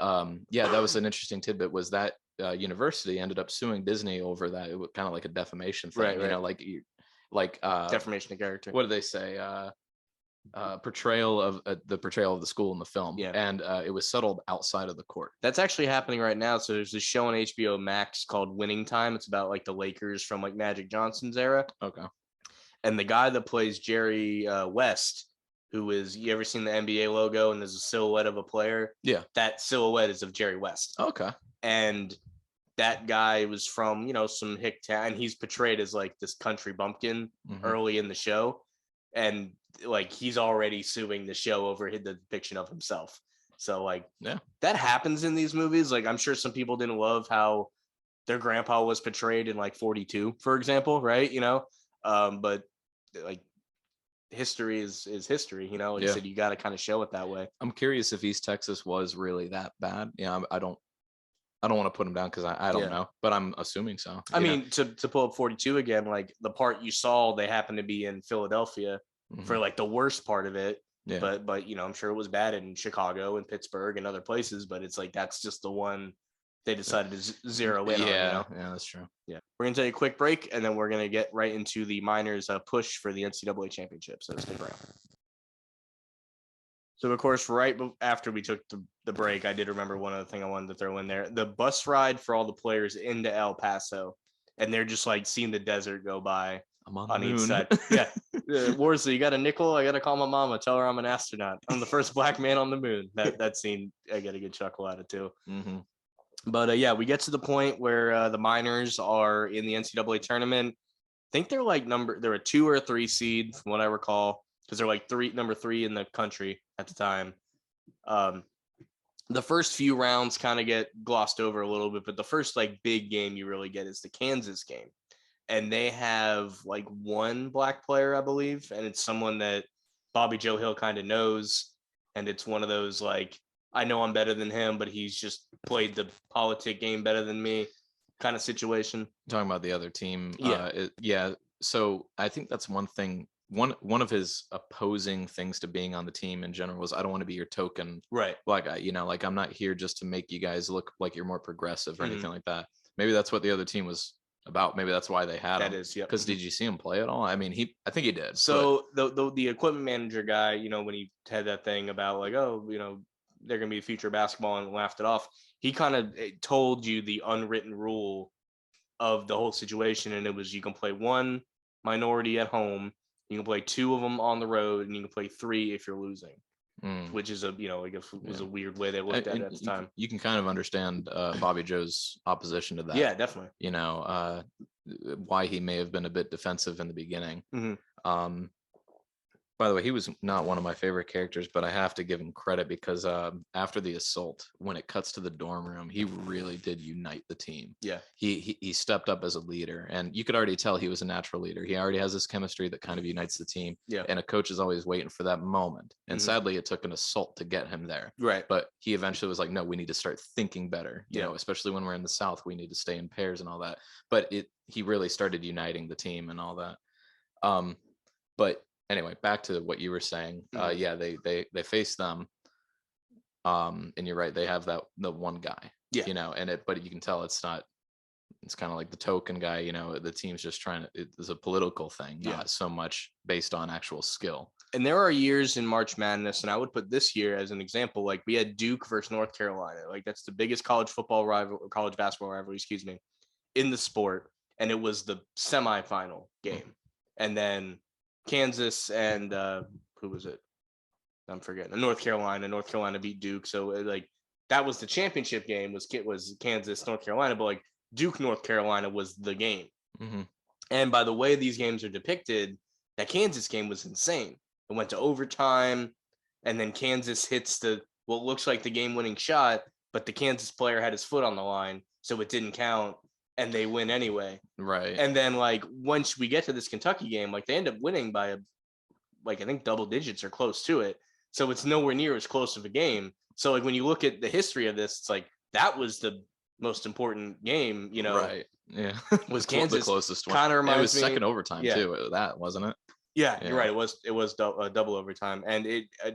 that was an interesting tidbit. Was that university ended up suing Disney over that? It was kind of like a defamation thing. Like defamation of character. What do they say? Portrayal of the school in the film. Yeah. And it was settled outside of the court. That's actually happening right now. So there's this show on HBO Max called Winning Time. It's about like the Lakers from like Magic Johnson's era. Okay. And the guy that plays Jerry West, who is, you ever seen the NBA logo and there's a silhouette of a player? Yeah. That silhouette is of Jerry West. Okay. And that guy was from, some hick town. He's portrayed as like this country bumpkin early in the show. And like, he's already suing the show over the depiction of himself. So like, that happens in these movies. Like, I'm sure some people didn't love how their grandpa was portrayed in like 42, for example. Right. But like, history is history, like I said, you got to kind of show it that way. I'm curious if East Texas was really that bad. I don't want to put them down because I don't know, but I'm assuming so. I mean, to pull up 42 again, like the part you saw, they happened to be in Philadelphia for like the worst part of it. Yeah. But I'm sure it was bad in Chicago and Pittsburgh and other places, but it's like that's just the one they decided to zero in on. Yeah, that's true. Yeah. We're going to take a quick break and then we're going to get right into the Miners push for the NCAA championship. So stick around. So, of course, right after we took the break, I did remember one other thing I wanted to throw in there. The bus ride for all the players into El Paso, and they're just like seeing the desert go by on each side. Yeah. Worsley, you got a nickel? I got to call my mama. Tell her I'm an astronaut. I'm the first black man on the moon. That scene, I got a good chuckle out of it, too. But, we get to the point where the Miners are in the NCAA tournament. I think they're like they're a 2 or 3 seed, from what I recall, because they're like number 3 in the country at the time. The first few rounds kind of get glossed over a little bit, but the first like big game you really get is the Kansas game. And they have like one black player, I believe, and it's someone that Bobby Joe Hill kind of knows. And it's one of those like, I know I'm better than him, but he's just played the politic game better than me kind of situation. Talking about the other team. Yeah. So I think that's one thing. One of his opposing things to being on the team in general was I don't want to be your token black guy. Like I'm not here just to make you guys look like you're more progressive or anything like that. Maybe that's what the other team was about. Maybe that's why they had him. That is, yeah. Because did you see him play at all? I mean, I think he did. So the equipment manager guy, when he had that thing about like, they're gonna be future basketball and laughed it off. He kind of told you the unwritten rule of the whole situation, and it was you can play one minority at home. You can play 2 of them on the road, and you can play 3 if you're losing. which is was a weird way they looked at it at the time. You can kind of understand Bobby Joe's opposition to that. Yeah, definitely. Why he may have been a bit defensive in the beginning. Mm-hmm. By the way, he was not one of my favorite characters, but I have to give him credit because after the assault, when it cuts to the dorm room, he really did unite the team. Yeah. He stepped up as a leader, and you could already tell he was a natural leader. He already has this chemistry that kind of unites the team. Yeah. And a coach is always waiting for that moment. And sadly, it took an assault to get him there. Right. But he eventually was like, no, we need to start thinking better. You know, especially when we're in the South, we need to stay in pairs and all that. But he really started uniting the team and all that. But anyway, back to what you were saying. Yeah, they face them. And you're right, they have the one guy. Yeah. But you can tell it's kind of like the token guy, the team's just it's a political thing, not so much based on actual skill. And there are years in March Madness, and I would put this year as an example, like we had Duke versus North Carolina. Like that's the biggest college basketball rivalry, in the sport. And it was the semifinal game. And then Kansas and who was it? I'm forgetting. North Carolina beat Duke. So that was the championship game was Kansas, North Carolina, but like Duke, North Carolina was the game. Mm-hmm. And by the way these games are depicted, that Kansas game was insane. It went to overtime, and then Kansas hits what looks like the game-winning shot, but the Kansas player had his foot on the line, so it didn't count, and they win anyway. Right. And then once we get to this Kentucky game, they end up winning by I think double digits or close to it. So it's nowhere near as close of a game. So when you look at the history of this, it's that was the most important game, Right. Yeah. Was Kansas the closest one. Kind of reminds me. It was me, second overtime too. That wasn't it? Yeah, you're right. It was double overtime. And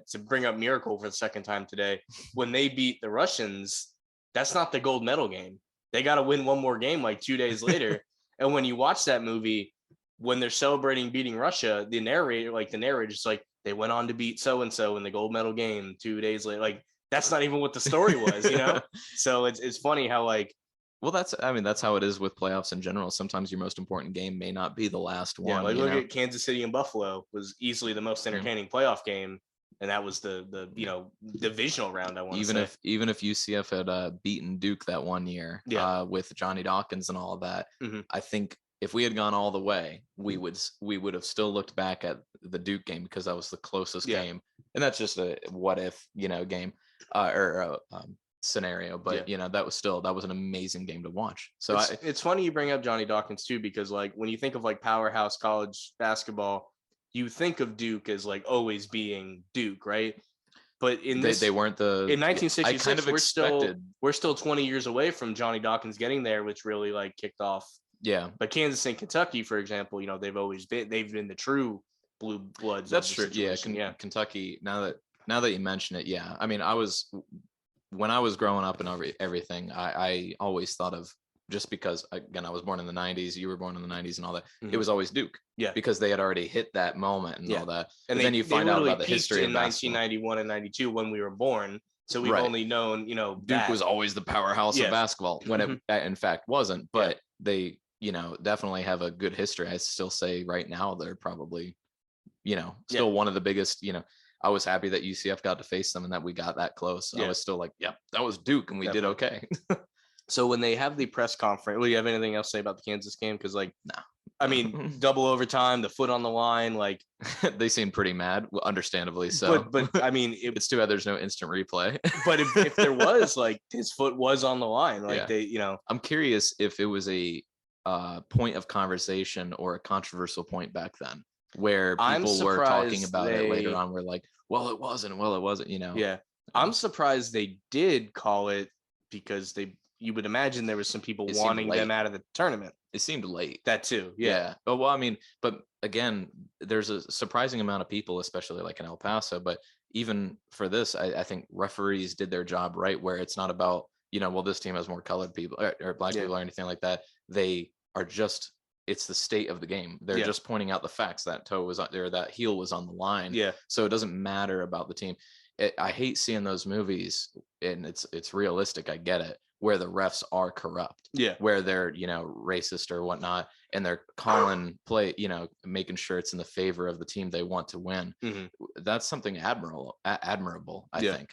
to bring up Miracle for the second time today, when they beat the Russians, that's not the gold medal game. They got to win one more game 2 days later. And when you watch that movie, when they're celebrating beating Russia, the narrator is they went on to beat so-and-so in the gold medal game 2 days later. That's not even what the story was, So it's funny how well, that's how it is with playoffs in general. Sometimes your most important game may not be the last one. Yeah, look at Kansas City and Buffalo was easily the most entertaining playoff game, and that was the divisional round. I want to say even if UCF had beaten Duke that one year, with Johnny Dawkins and all of that, I think if we had gone all the way, we would have still looked back at the Duke game because that was the closest game, and that's just a what if game scenario, but that was an amazing game to watch. So it's funny you bring up Johnny Dawkins too, because when you think of powerhouse college basketball, you think of Duke as always being Duke, right? But they weren't in 1966. kind of we're still 20 years away from Johnny Dawkins getting there, which really kicked off. Yeah, but Kansas and Kentucky, for example, they've been the true blue bloods. That's true. Yeah, Kentucky. Now that you mention it, when I was growing up and everything, I always thought of, just because again I was born in the 90s, you were born in the 90s and all that, it was always Duke, because they had already hit that moment and all that, and then you find out about the history in 1991 and 92 when we were born, so we've only known Duke was always the powerhouse of basketball when it in fact wasn't, but they definitely have a good history. I still say right now they're probably still one of the biggest. I was happy that UCF got to face them and that we got that close. I was still that was Duke and we did okay. So when they have the press conference, do you have anything else to say about the Kansas game? Because no. I mean, double overtime, the foot on the line, they seem pretty mad, understandably so. But I mean, it's too bad there's no instant replay. But if there was, his foot was on the line, I'm curious if it was a point of conversation or a controversial point back then, where people were talking about it later on. We're like, well, it wasn't. Yeah. I'm surprised they did call it, because you would imagine there was some people wanting them out of the tournament. It seemed late. That too. Yeah. Oh, well, I mean, but again, there's a surprising amount of people, especially in El Paso, but even for this, I think referees did their job right, where it's not about, well, this team has more colored people or black people or anything like that. They are just, it's the state of the game. They're just pointing out the facts. That toe was there, that heel was on the line. Yeah. So it doesn't matter about the team. I hate seeing those movies, and it's realistic. I get it, where the refs are corrupt, where they're, racist or whatnot, and they're calling play, making sure it's in the favor of the team they want to win. That's something admirable, I think,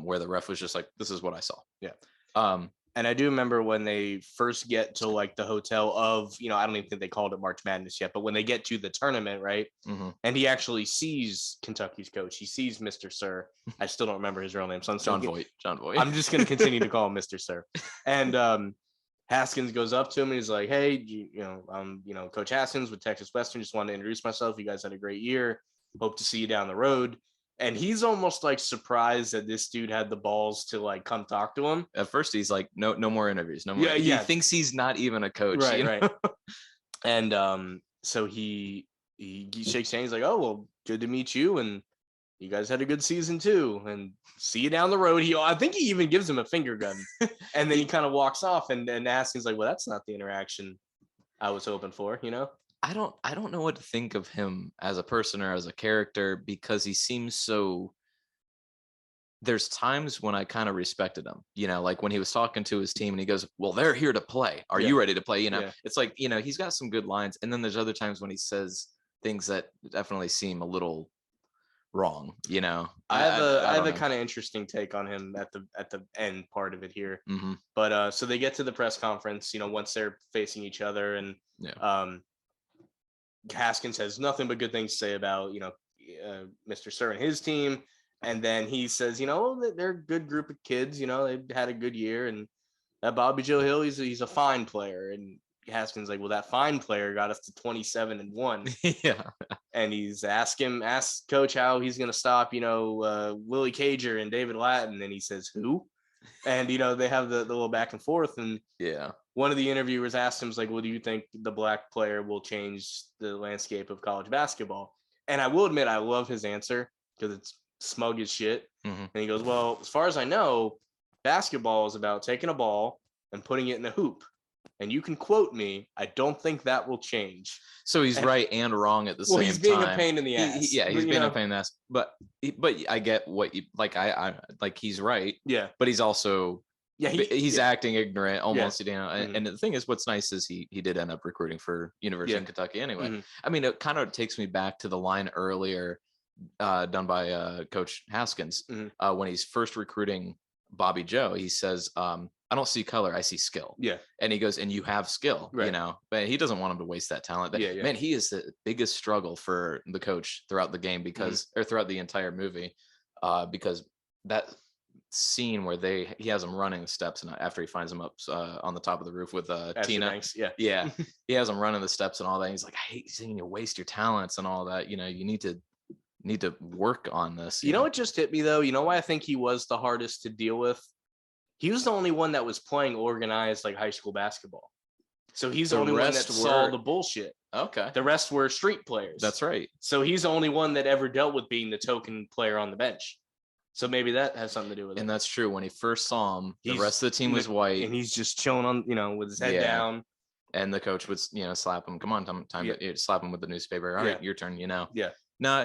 where the ref was just like, this is what I saw. And I do remember when they first get to like the hotel of, I don't even think they called it March Madness yet, but when they get to the tournament, right? And he actually sees Kentucky's coach. He sees Mr. Sir. I still don't remember his real name. So Jon Voight. I'm just going to continue to call him Mr. Sir. And Haskins goes up to him and he's like, hey, I'm, Coach Haskins with Texas Western. Just wanted to introduce myself. You guys had a great year. Hope to see you down the road. And he's almost like surprised that this dude had the balls to like come talk to him. At first, he's like, no more interviews. No more. Yeah. He thinks he's not even a coach. Right. And so he shakes hands. He's like, oh, well, good to meet you. And you guys had a good season too. And see you down the road. I think he even gives him a finger gun. And then he kind of walks off and Haskins like, well, that's not the interaction I was hoping for, I don't know what to think of him as a person or as a character, because he seems so. There's times when I kind of respected him, like when he was talking to his team and he goes, well, they're here to play. Are you ready to play? It's like, he's got some good lines. And then there's other times when he says things that definitely seem a little wrong, I have a kind of interesting take on him at the end part of it here. But so they get to the press conference, once they're facing each other, and Haskins has nothing but good things to say about, Mr. Sir and his team. And then he says, they're a good group of kids, they've had a good year. And that Bobby Joe Hill, he's a fine player. And Haskins like, well, that fine player got us to 27-1. And he's asked coach how he's going to stop, Willie Cager and David Lattin. And he says, who? And, they have the little back and forth. And one of the interviewers asked him, like, well, do you think the black player will change the landscape of college basketball? And I will admit, I love his answer because it's smug as shit. And he goes, well, as far as I know, basketball is about taking a ball and putting it in a hoop. And you can quote me, I don't think that will change. So he's right and wrong at the same time. Well, he's being a pain in the ass. He's being a pain in the ass. But I get what you like. I like, he's right. Yeah. But he's also he's acting ignorant almost. And the thing is, what's nice is he did end up recruiting for University of Kentucky anyway. I mean, it kind of takes me back to the line earlier done by Coach Haskins when he's first recruiting Bobby Joe. He says, I don't see color, I see skill. And he goes, and you have skill, but he doesn't want him to waste that talent. Man, he is the biggest struggle for the coach throughout the game or throughout the entire movie, because that scene where he has him running the steps, and after he finds him up on the top of the roof with Tina, he has him running the steps and all that. He's like, I hate seeing you waste your talents and all that. You need to work on this. You know what just hit me though? You know why I think he was the hardest to deal with? He was the only one that was playing organized like high school basketball. So he's the only one that saw the bullshit. Okay. The rest were street players. That's right. So he's the only one that ever dealt with being the token player on the bench. So maybe that has something to do with it. And that's true. When he first saw him, the rest of the team was white. And he's just chilling on, with his head down. And the coach would, slap him. Come on, time to slap him with the newspaper. All right, your turn, Yeah. No,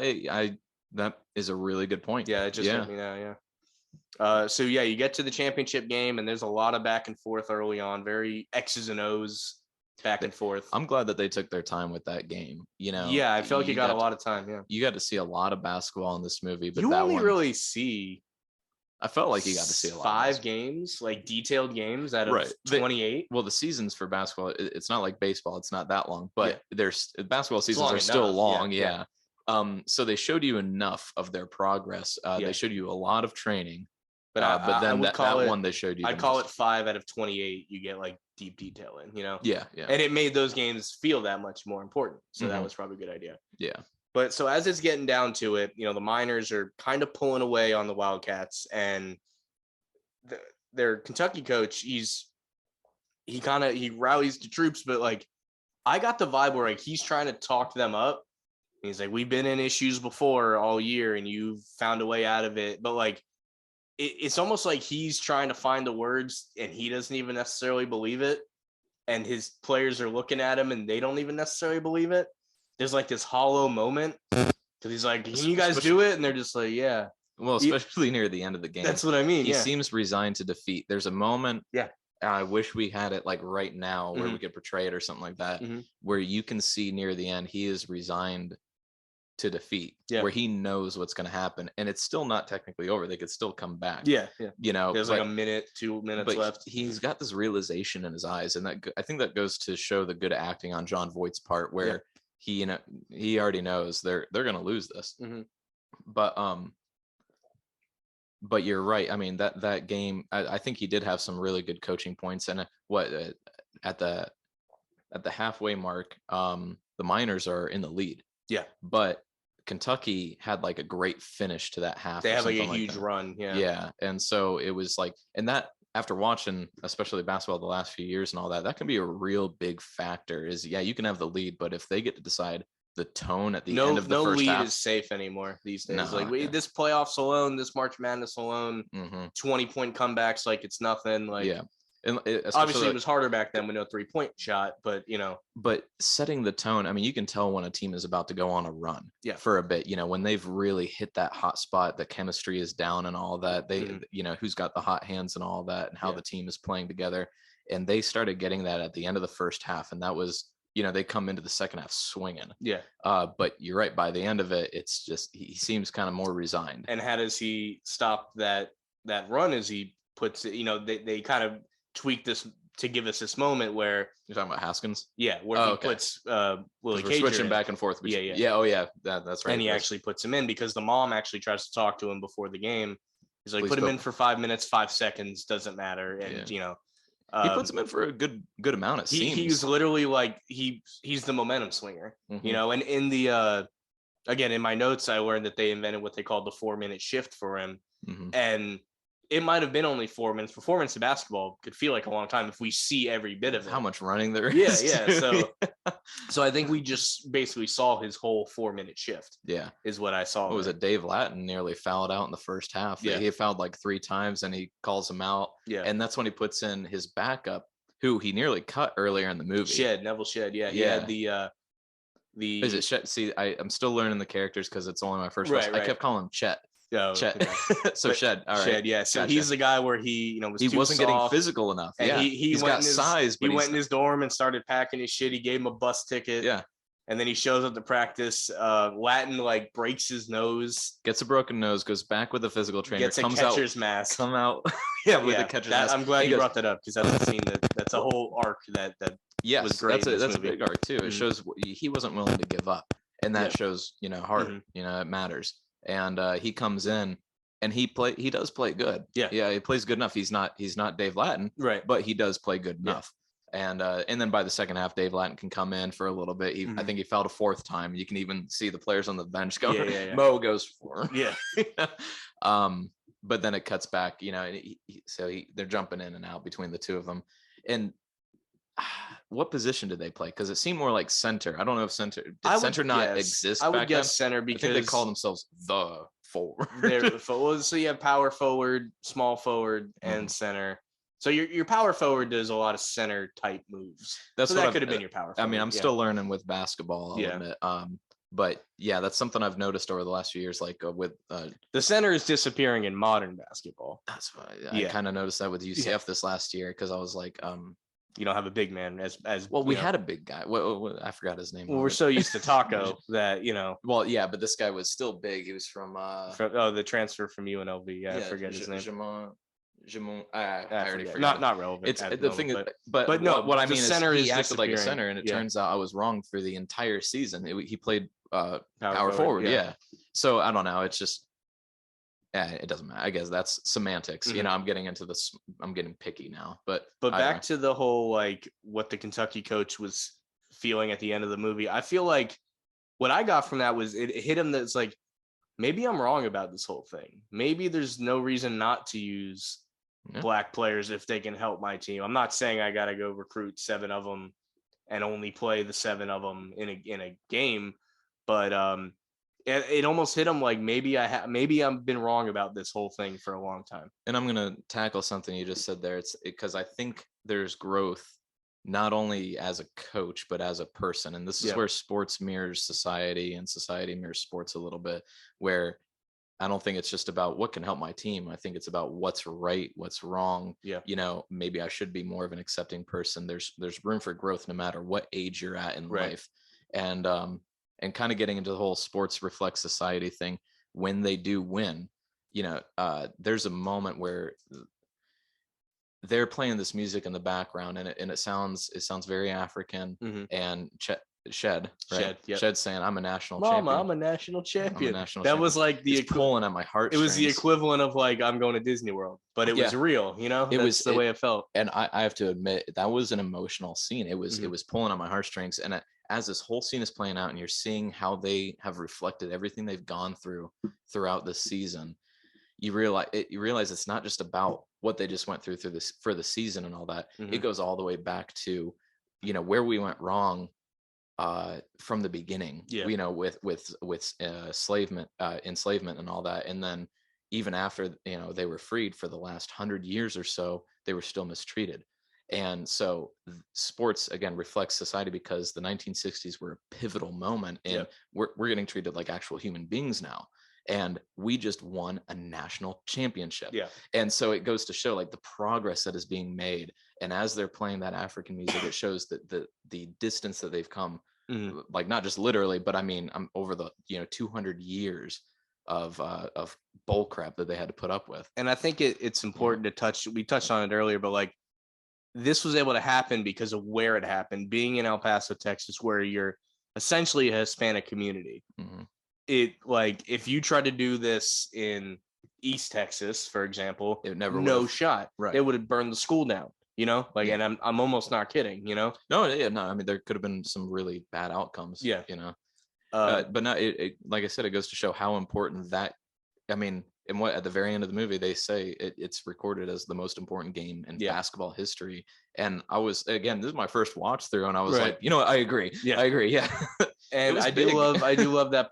that is a really good point. Yeah, it just hit me now, so you get to the championship game, and there's a lot of back and forth early on, very X's and O's back and forth. I'm glad that they took their time with that game. Yeah, I felt like you got a lot of time. Yeah, you got to see a lot of basketball in this movie, but you only really see. I felt like you got to see a lot. 5 games, like detailed games out of 28. Well, the seasons for basketball, it's not like baseball; it's not that long, but there's basketball seasons are still long. Yeah. So they showed you enough of their progress. They showed you a lot of training. But then that one they showed you. I'd call it 5 out of 28. You get like deep detail in, Yeah. And it made those games feel that much more important. So that was probably a good idea. Yeah. But so as it's getting down to it, the Miners are kind of pulling away on the Wildcats, and their Kentucky coach, he rallies the troops, but like I got the vibe where like he's trying to talk them up. And he's like, we've been in issues before all year, and you've found a way out of it. But like, it's almost like he's trying to find the words and he doesn't even necessarily believe it. And his players are looking at him and they don't even necessarily believe it. There's like this hollow moment because he's like, can you guys do it? And they're just like, yeah. Well, especially near the end of the game. That's what I mean. He seems resigned to defeat. There's a moment I wish we had it like right now where we Mhm. could portray it or something like that, Mhm. where you can see near the end he is resigned to defeat, Yeah. where he knows what's going to happen, and it's still not technically over. They could still come back. Yeah. Yeah. You know, There's like a minute, 2 minutes but left. he's got this realization in his eyes, and I think that goes to show the good acting on Jon Voight's part, where Yeah. he, you know, he already knows they're going to lose this. Mhm. But you're right. I mean, that game, I think he did have some really good coaching points, and at the halfway mark, the Miners are in the lead. Yeah. But Kentucky had like a great finish to that half. They or have like a something like huge that. run. Yeah. Yeah, and so it was like, and that after watching, especially basketball the last few years and all that, that can be a real big factor. Is yeah, you can have the lead, but if they get to decide the tone at the end of the No first lead half, is safe anymore these days. No, Like yeah. this playoffs alone, this March Madness alone, 20-point comebacks, like it's nothing. Like yeah, and obviously it was harder back then with no 3-point shot, but you know. But setting the tone, I mean, you can tell when a team is about to go on a run for a bit, you know, when they've really hit that hot spot, the chemistry is down and all that. They, you know, who's got the hot hands and all that, and how the team is playing together. And they started getting that at the end of the first half. And that was, you know, they come into the second half swinging. Yeah. But you're right. By the end of it, it's just, he seems kind of more resigned. And how does he stop that run as he puts it, you know, they kind of tweak this to give us this moment where you're talking about Haskins. Yeah. Where he puts Willie Cage switching in. back and forth. Yeah. Oh yeah. That's right. And he actually puts him in because the mom actually tries to talk to him before the game. He's like, Please put him in for 5 minutes, 5 seconds, doesn't matter. And you know, he puts him in for a good amount. It seems he's literally like he's the momentum swinger, you know. And in the again, in my notes, I learned that they invented what they called the 4-minute shift for him, and it might have been only 4 minutes. 4 minutes of basketball could feel like a long time if we see every bit of it. How much running there is. Yeah. So I think we just basically saw his whole 4-minute shift. Yeah, is what I saw. What was it? Dave Lattin nearly fouled out in the first half. Yeah, he fouled like 3 times, and he calls him out. Yeah, and that's when he puts in his backup, who he nearly cut earlier in the movie. Neville Shed. Yeah, he had the. Is it Shed? See, I'm still learning the characters because it's only my first watch. I kept calling him Chet. Oh, Chet. Okay. So Shed. All right. Shed, yeah. So he's the guy where he, you know, he wasn't getting physical enough. And he's got size, but he went in his dorm and started packing his shit. He gave him a bus ticket. Yeah. And then he shows up to practice. Lattin like breaks his nose, gets a broken nose, goes back with a physical trainer, gets a catcher's mask. Come out, with a catcher's mask. I'm glad you brought that up because that's a scene that's a whole arc that was great. That's a big arc too. It shows he wasn't willing to give up, and that shows, you know, heart. You know, it matters. And he comes in and he does play good. Yeah, he plays good enough. He's not Dave Lattin, right? But he does play good enough. And then by the second half, Dave Lattin can come in for a little bit. I think he fouled a 4th time. You can even see the players on the bench going. Mo goes for him. Yeah. But then it cuts back. You know, they're jumping in and out between the two of them. And what position did they play? Because it seemed more like center. I don't know if center not exist. I would back guess then? center because I think they call themselves the forward. So you have power forward, small forward, and center. So your power forward does a lot of center type moves. That could have been your power forward. I mean, I'm still learning with basketball. I'll admit. But yeah, that's something I've noticed over the last few years. Like with the center is disappearing in modern basketball. That's why I kind of noticed that with UCF this last year, because I was like, you don't have a big man as well. We had a big guy. I forgot his name. Well, we're so used to Taco that, you know. Well, yeah, but this guy was still big. He was from the transfer from UNLV. Yeah, I forget his name. I already forgot. Not relevant. It's the thing is, but no. What I mean is, he acted like a center, and it turns out I was wrong for the entire season. He played power forward. Yeah. So I don't know. It's just, it doesn't matter. I guess that's semantics. You know, I'm getting into this. I'm getting picky now. But back to the whole like what the Kentucky coach was feeling at the end of the movie. I feel like what I got from that was it hit him that's like, maybe I'm wrong about this whole thing. Maybe there's no reason not to use black players if they can help my team. I'm not saying I got to go recruit 7 of them and only play the 7 of them in a game, but it almost hit him like maybe I've been wrong about this whole thing for a long time. And I'm gonna tackle something you just said there. It's because I think there's growth not only as a coach but as a person, and this is where sports mirrors society and society mirrors sports a little bit, where I don't think it's just about what can help my team. I think it's about what's right, what's wrong. Yeah. Maybe I should be more of an accepting person. There's room for growth no matter what age you're at in Right. life. And kind of getting into the whole sports reflect society thing. When they do win, there's a moment where they're playing this music in the background, and it sounds very African. And Shed, right? Shed, yep. Shed saying, "I'm a national Mama, champion. I'm a national champion." national that champion." was like the It's pulling at my heart. It was the equivalent of like, I'm going to Disney World, but it was real, That's the way it felt. And I have to admit, that was an emotional scene. It was pulling on my heartstrings. And as this whole scene is playing out and you're seeing how they have reflected everything they've gone through throughout this season, you realize it's not just about what they just went through this for the season and all that. It goes all the way back to, where we went wrong from the beginning, with enslavement and all that. And then even after, they were freed, for the last 100 years or so, they were still mistreated. And so sports, again, reflects society, because the 1960s were a pivotal moment, and we're getting treated like actual human beings now. And we just won a national championship. Yeah. And so it goes to show like the progress that is being made. And as they're playing that African music, it shows that the distance that they've come, like not just literally, but I mean, I'm over the 200 years of bull crap that they had to put up with. And I think it's important to we touched on it earlier, but like, this was able to happen because of where it happened. Being in El Paso, Texas, where you're essentially a Hispanic community. It, like, if you try to do this in East Texas, for example, it never shot. Right. It would have burned the school down, and I'm almost not kidding, No, I mean, there could have been some really bad outcomes. Yeah. But no, it like I said, it goes to show how important that, I mean, and what at the very end of the movie, they say it's recorded as the most important game in basketball history. And I was, again, this is my first watch through, and I was like, I agree. Yeah. I agree. Yeah. And I do love that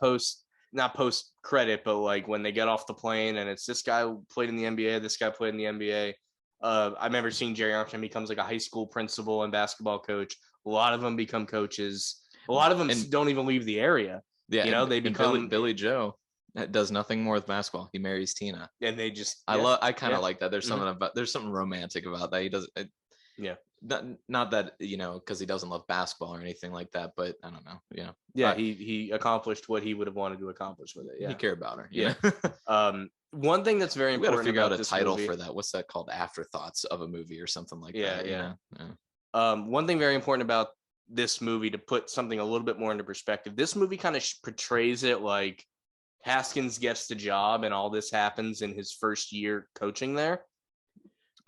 not post credit, but like when they get off the plane and it's this guy played in the NBA, this guy played in the NBA. I remember seeing Jerry Armstrong becomes like a high school principal and basketball coach. A lot of them become coaches. A lot of them don't even leave the area. Yeah. They become Billy Joe. That does nothing more with basketball. He marries Tina, and they just. I kind of like that. There's something romantic about that. He does. Not that because he doesn't love basketball or anything like that, but I don't know. Yeah. He accomplished what he would have wanted to accomplish with it. Yeah. He cared about her. Yeah. One thing that's very important. We got to figure out a title for that. What's that called? Afterthoughts of a movie or something like that. Yeah. One thing very important about this movie, to put something a little bit more into perspective, this movie kind of portrays it like Haskins gets the job and all this happens in his first year coaching there.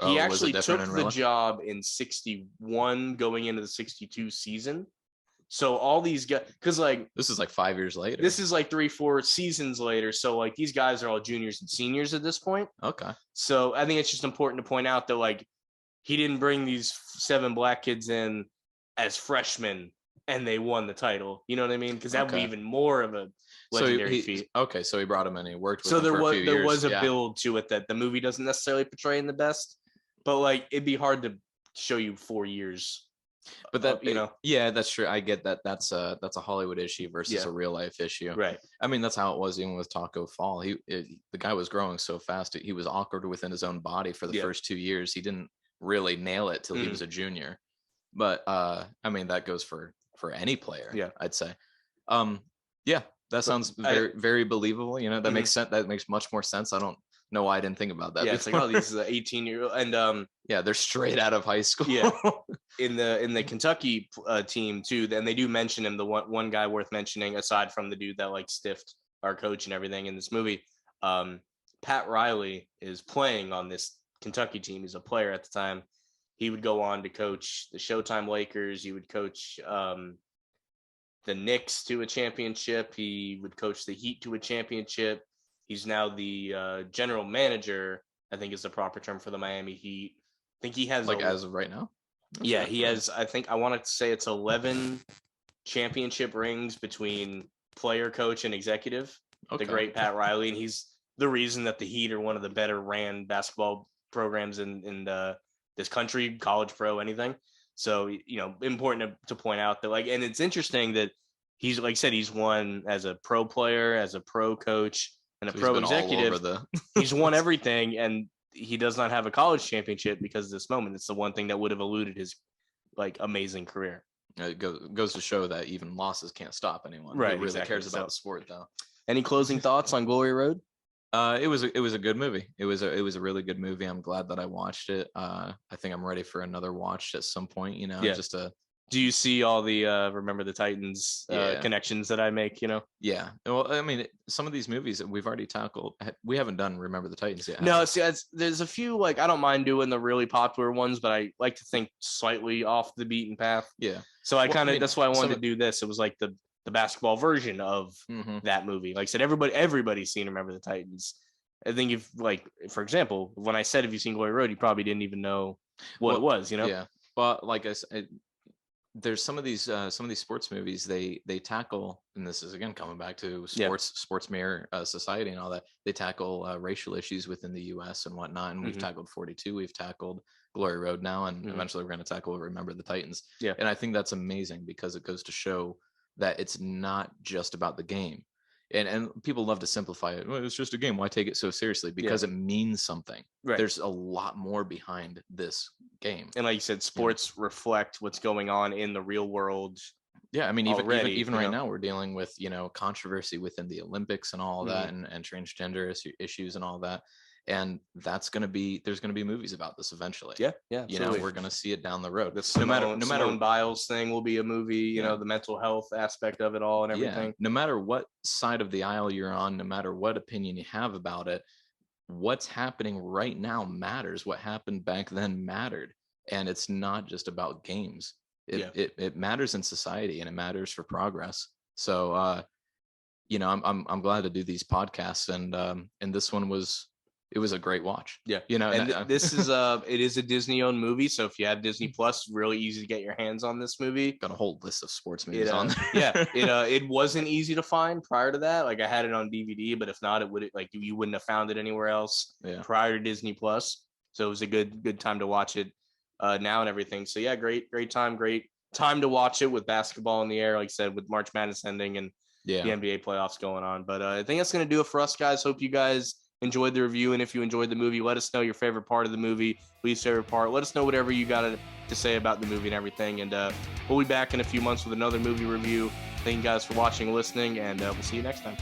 He actually took the job in 61 going into the 62 season. So all these guys, because like this is like 5 years later. This is like 3-4 seasons later. So like these guys are all juniors and seniors at this point. Okay. So I think it's just important to point out that like he didn't bring these 7 black kids in as freshmen and they won the title. You know what I mean? Because that would be even more of a legendary feat. Okay, so he brought him in. He worked with him for a few years. There was a build to it that the movie doesn't necessarily portray in the best, but like it'd be hard to show you 4 years. But that yeah, that's true. I get that. That's a Hollywood issue versus a real life issue. Right. I mean, that's how it was even with Taco Fall. The guy was growing so fast. He was awkward within his own body for the first 2 years. He didn't really nail it till he was a junior. But I mean, that goes for any player. Yeah, I'd say. Yeah, that sounds very very believable. That makes sense. That makes much more sense. I don't know why I didn't think about that. Yeah, it's like, oh, these are 18-year-old, and yeah, they're straight out of high school. Yeah, in the Kentucky team too. Then they do mention him. The one guy worth mentioning, aside from the dude that like stiffed our coach and everything in this movie, Pat Riley is playing on this Kentucky team. He's a player at the time. He would go on to coach the Showtime Lakers. He would coach the Knicks to a championship. He would coach the Heat to a championship. He's now the general manager, I think is the proper term for the Miami Heat. I think he has as of right now. Yeah, he has. I think I want to say it's 11 championship rings between player, coach, and executive. Okay. The great Pat Riley, and he's the reason that the Heat are one of the better ran basketball programs in this country, college, pro, anything. So important to point out that and it's interesting that he's like I said, he's won as a pro player, as a pro coach. and a So he's pro been all executive. over the He's won everything, and he does not have a college championship because of this moment. It's the one thing that would have eluded his like amazing career. It goes to show that even losses can't stop anyone. Right, Who really exactly. cares about So- the sport, though. Any closing thoughts on Glory Road? It was a good movie. It was a really good movie. I'm glad that I watched it. I think I'm ready for another watch at some point. You know, Yeah. just a Do you see all the Remember the Titans Yeah. connections that I make? You know, yeah. Well, I mean, some of these movies that we've already tackled, we haven't done Remember the Titans yet. have no. we? See, there's a few like I don't mind doing the really popular ones, but I like to think slightly off the beaten path. Yeah. So I Well, kind of I mean, that's why I some wanted of- to do this. It was like the basketball version of Mhm. that movie. Like I said, everybody's seen Remember the Titans. I think if like for example, when I said if you've seen Glory Road, you probably didn't even know what it was. You know, Yeah. But like I said, there's some of these sports movies they tackle, and this is again coming back to sports mirror society and all that. They tackle racial issues within the U.S. and whatnot. And we've tackled 42. We've tackled Glory Road now, and eventually we're going to tackle Remember the Titans. Yeah. And I think that's amazing because it goes to show that it's not just about the game. And people love to simplify it. Well, it's just a game. Why take it so seriously? Because it means something. Right. There's a lot more behind this game. And like you said, sports reflect what's going on in the real world. Yeah, I mean, already, even you right know? now, we're dealing with controversy within the Olympics and all that, and transgender issues and all that, and there's gonna be movies about this eventually. Yeah. We're gonna see it down the road. The no matter Simone Biles thing will be a movie. You Yeah. know, the mental health aspect of it all and everything. no matter what side of the aisle you're on, no matter what opinion you have about it, what's happening right now matters. What happened back then mattered, and it's not just about games. It matters in society, and it matters for progress. So I'm glad to do these podcasts, and this one was a great watch. Yeah. And this is it is a Disney owned movie, so if you have Disney Plus, really easy to get your hands on this movie. got a whole list of sports movies on there. It wasn't easy to find prior to that. Like I had it on DVD, but if not, it would like you wouldn't have found it anywhere else prior to Disney Plus. So it was a good time to watch it now and everything. So yeah, great time to watch it with basketball in the air, like I said, with March Madness ending and the NBA playoffs going on. But I think that's going to do it for us, guys. Hope you guys enjoyed the review, and if you enjoyed the movie, let us know your favorite part of the movie, least favorite part. Let us know whatever you got to say about the movie and everything, and we'll be back in a few months with another movie review. Thank you guys for watching and listening, and we'll see you next time.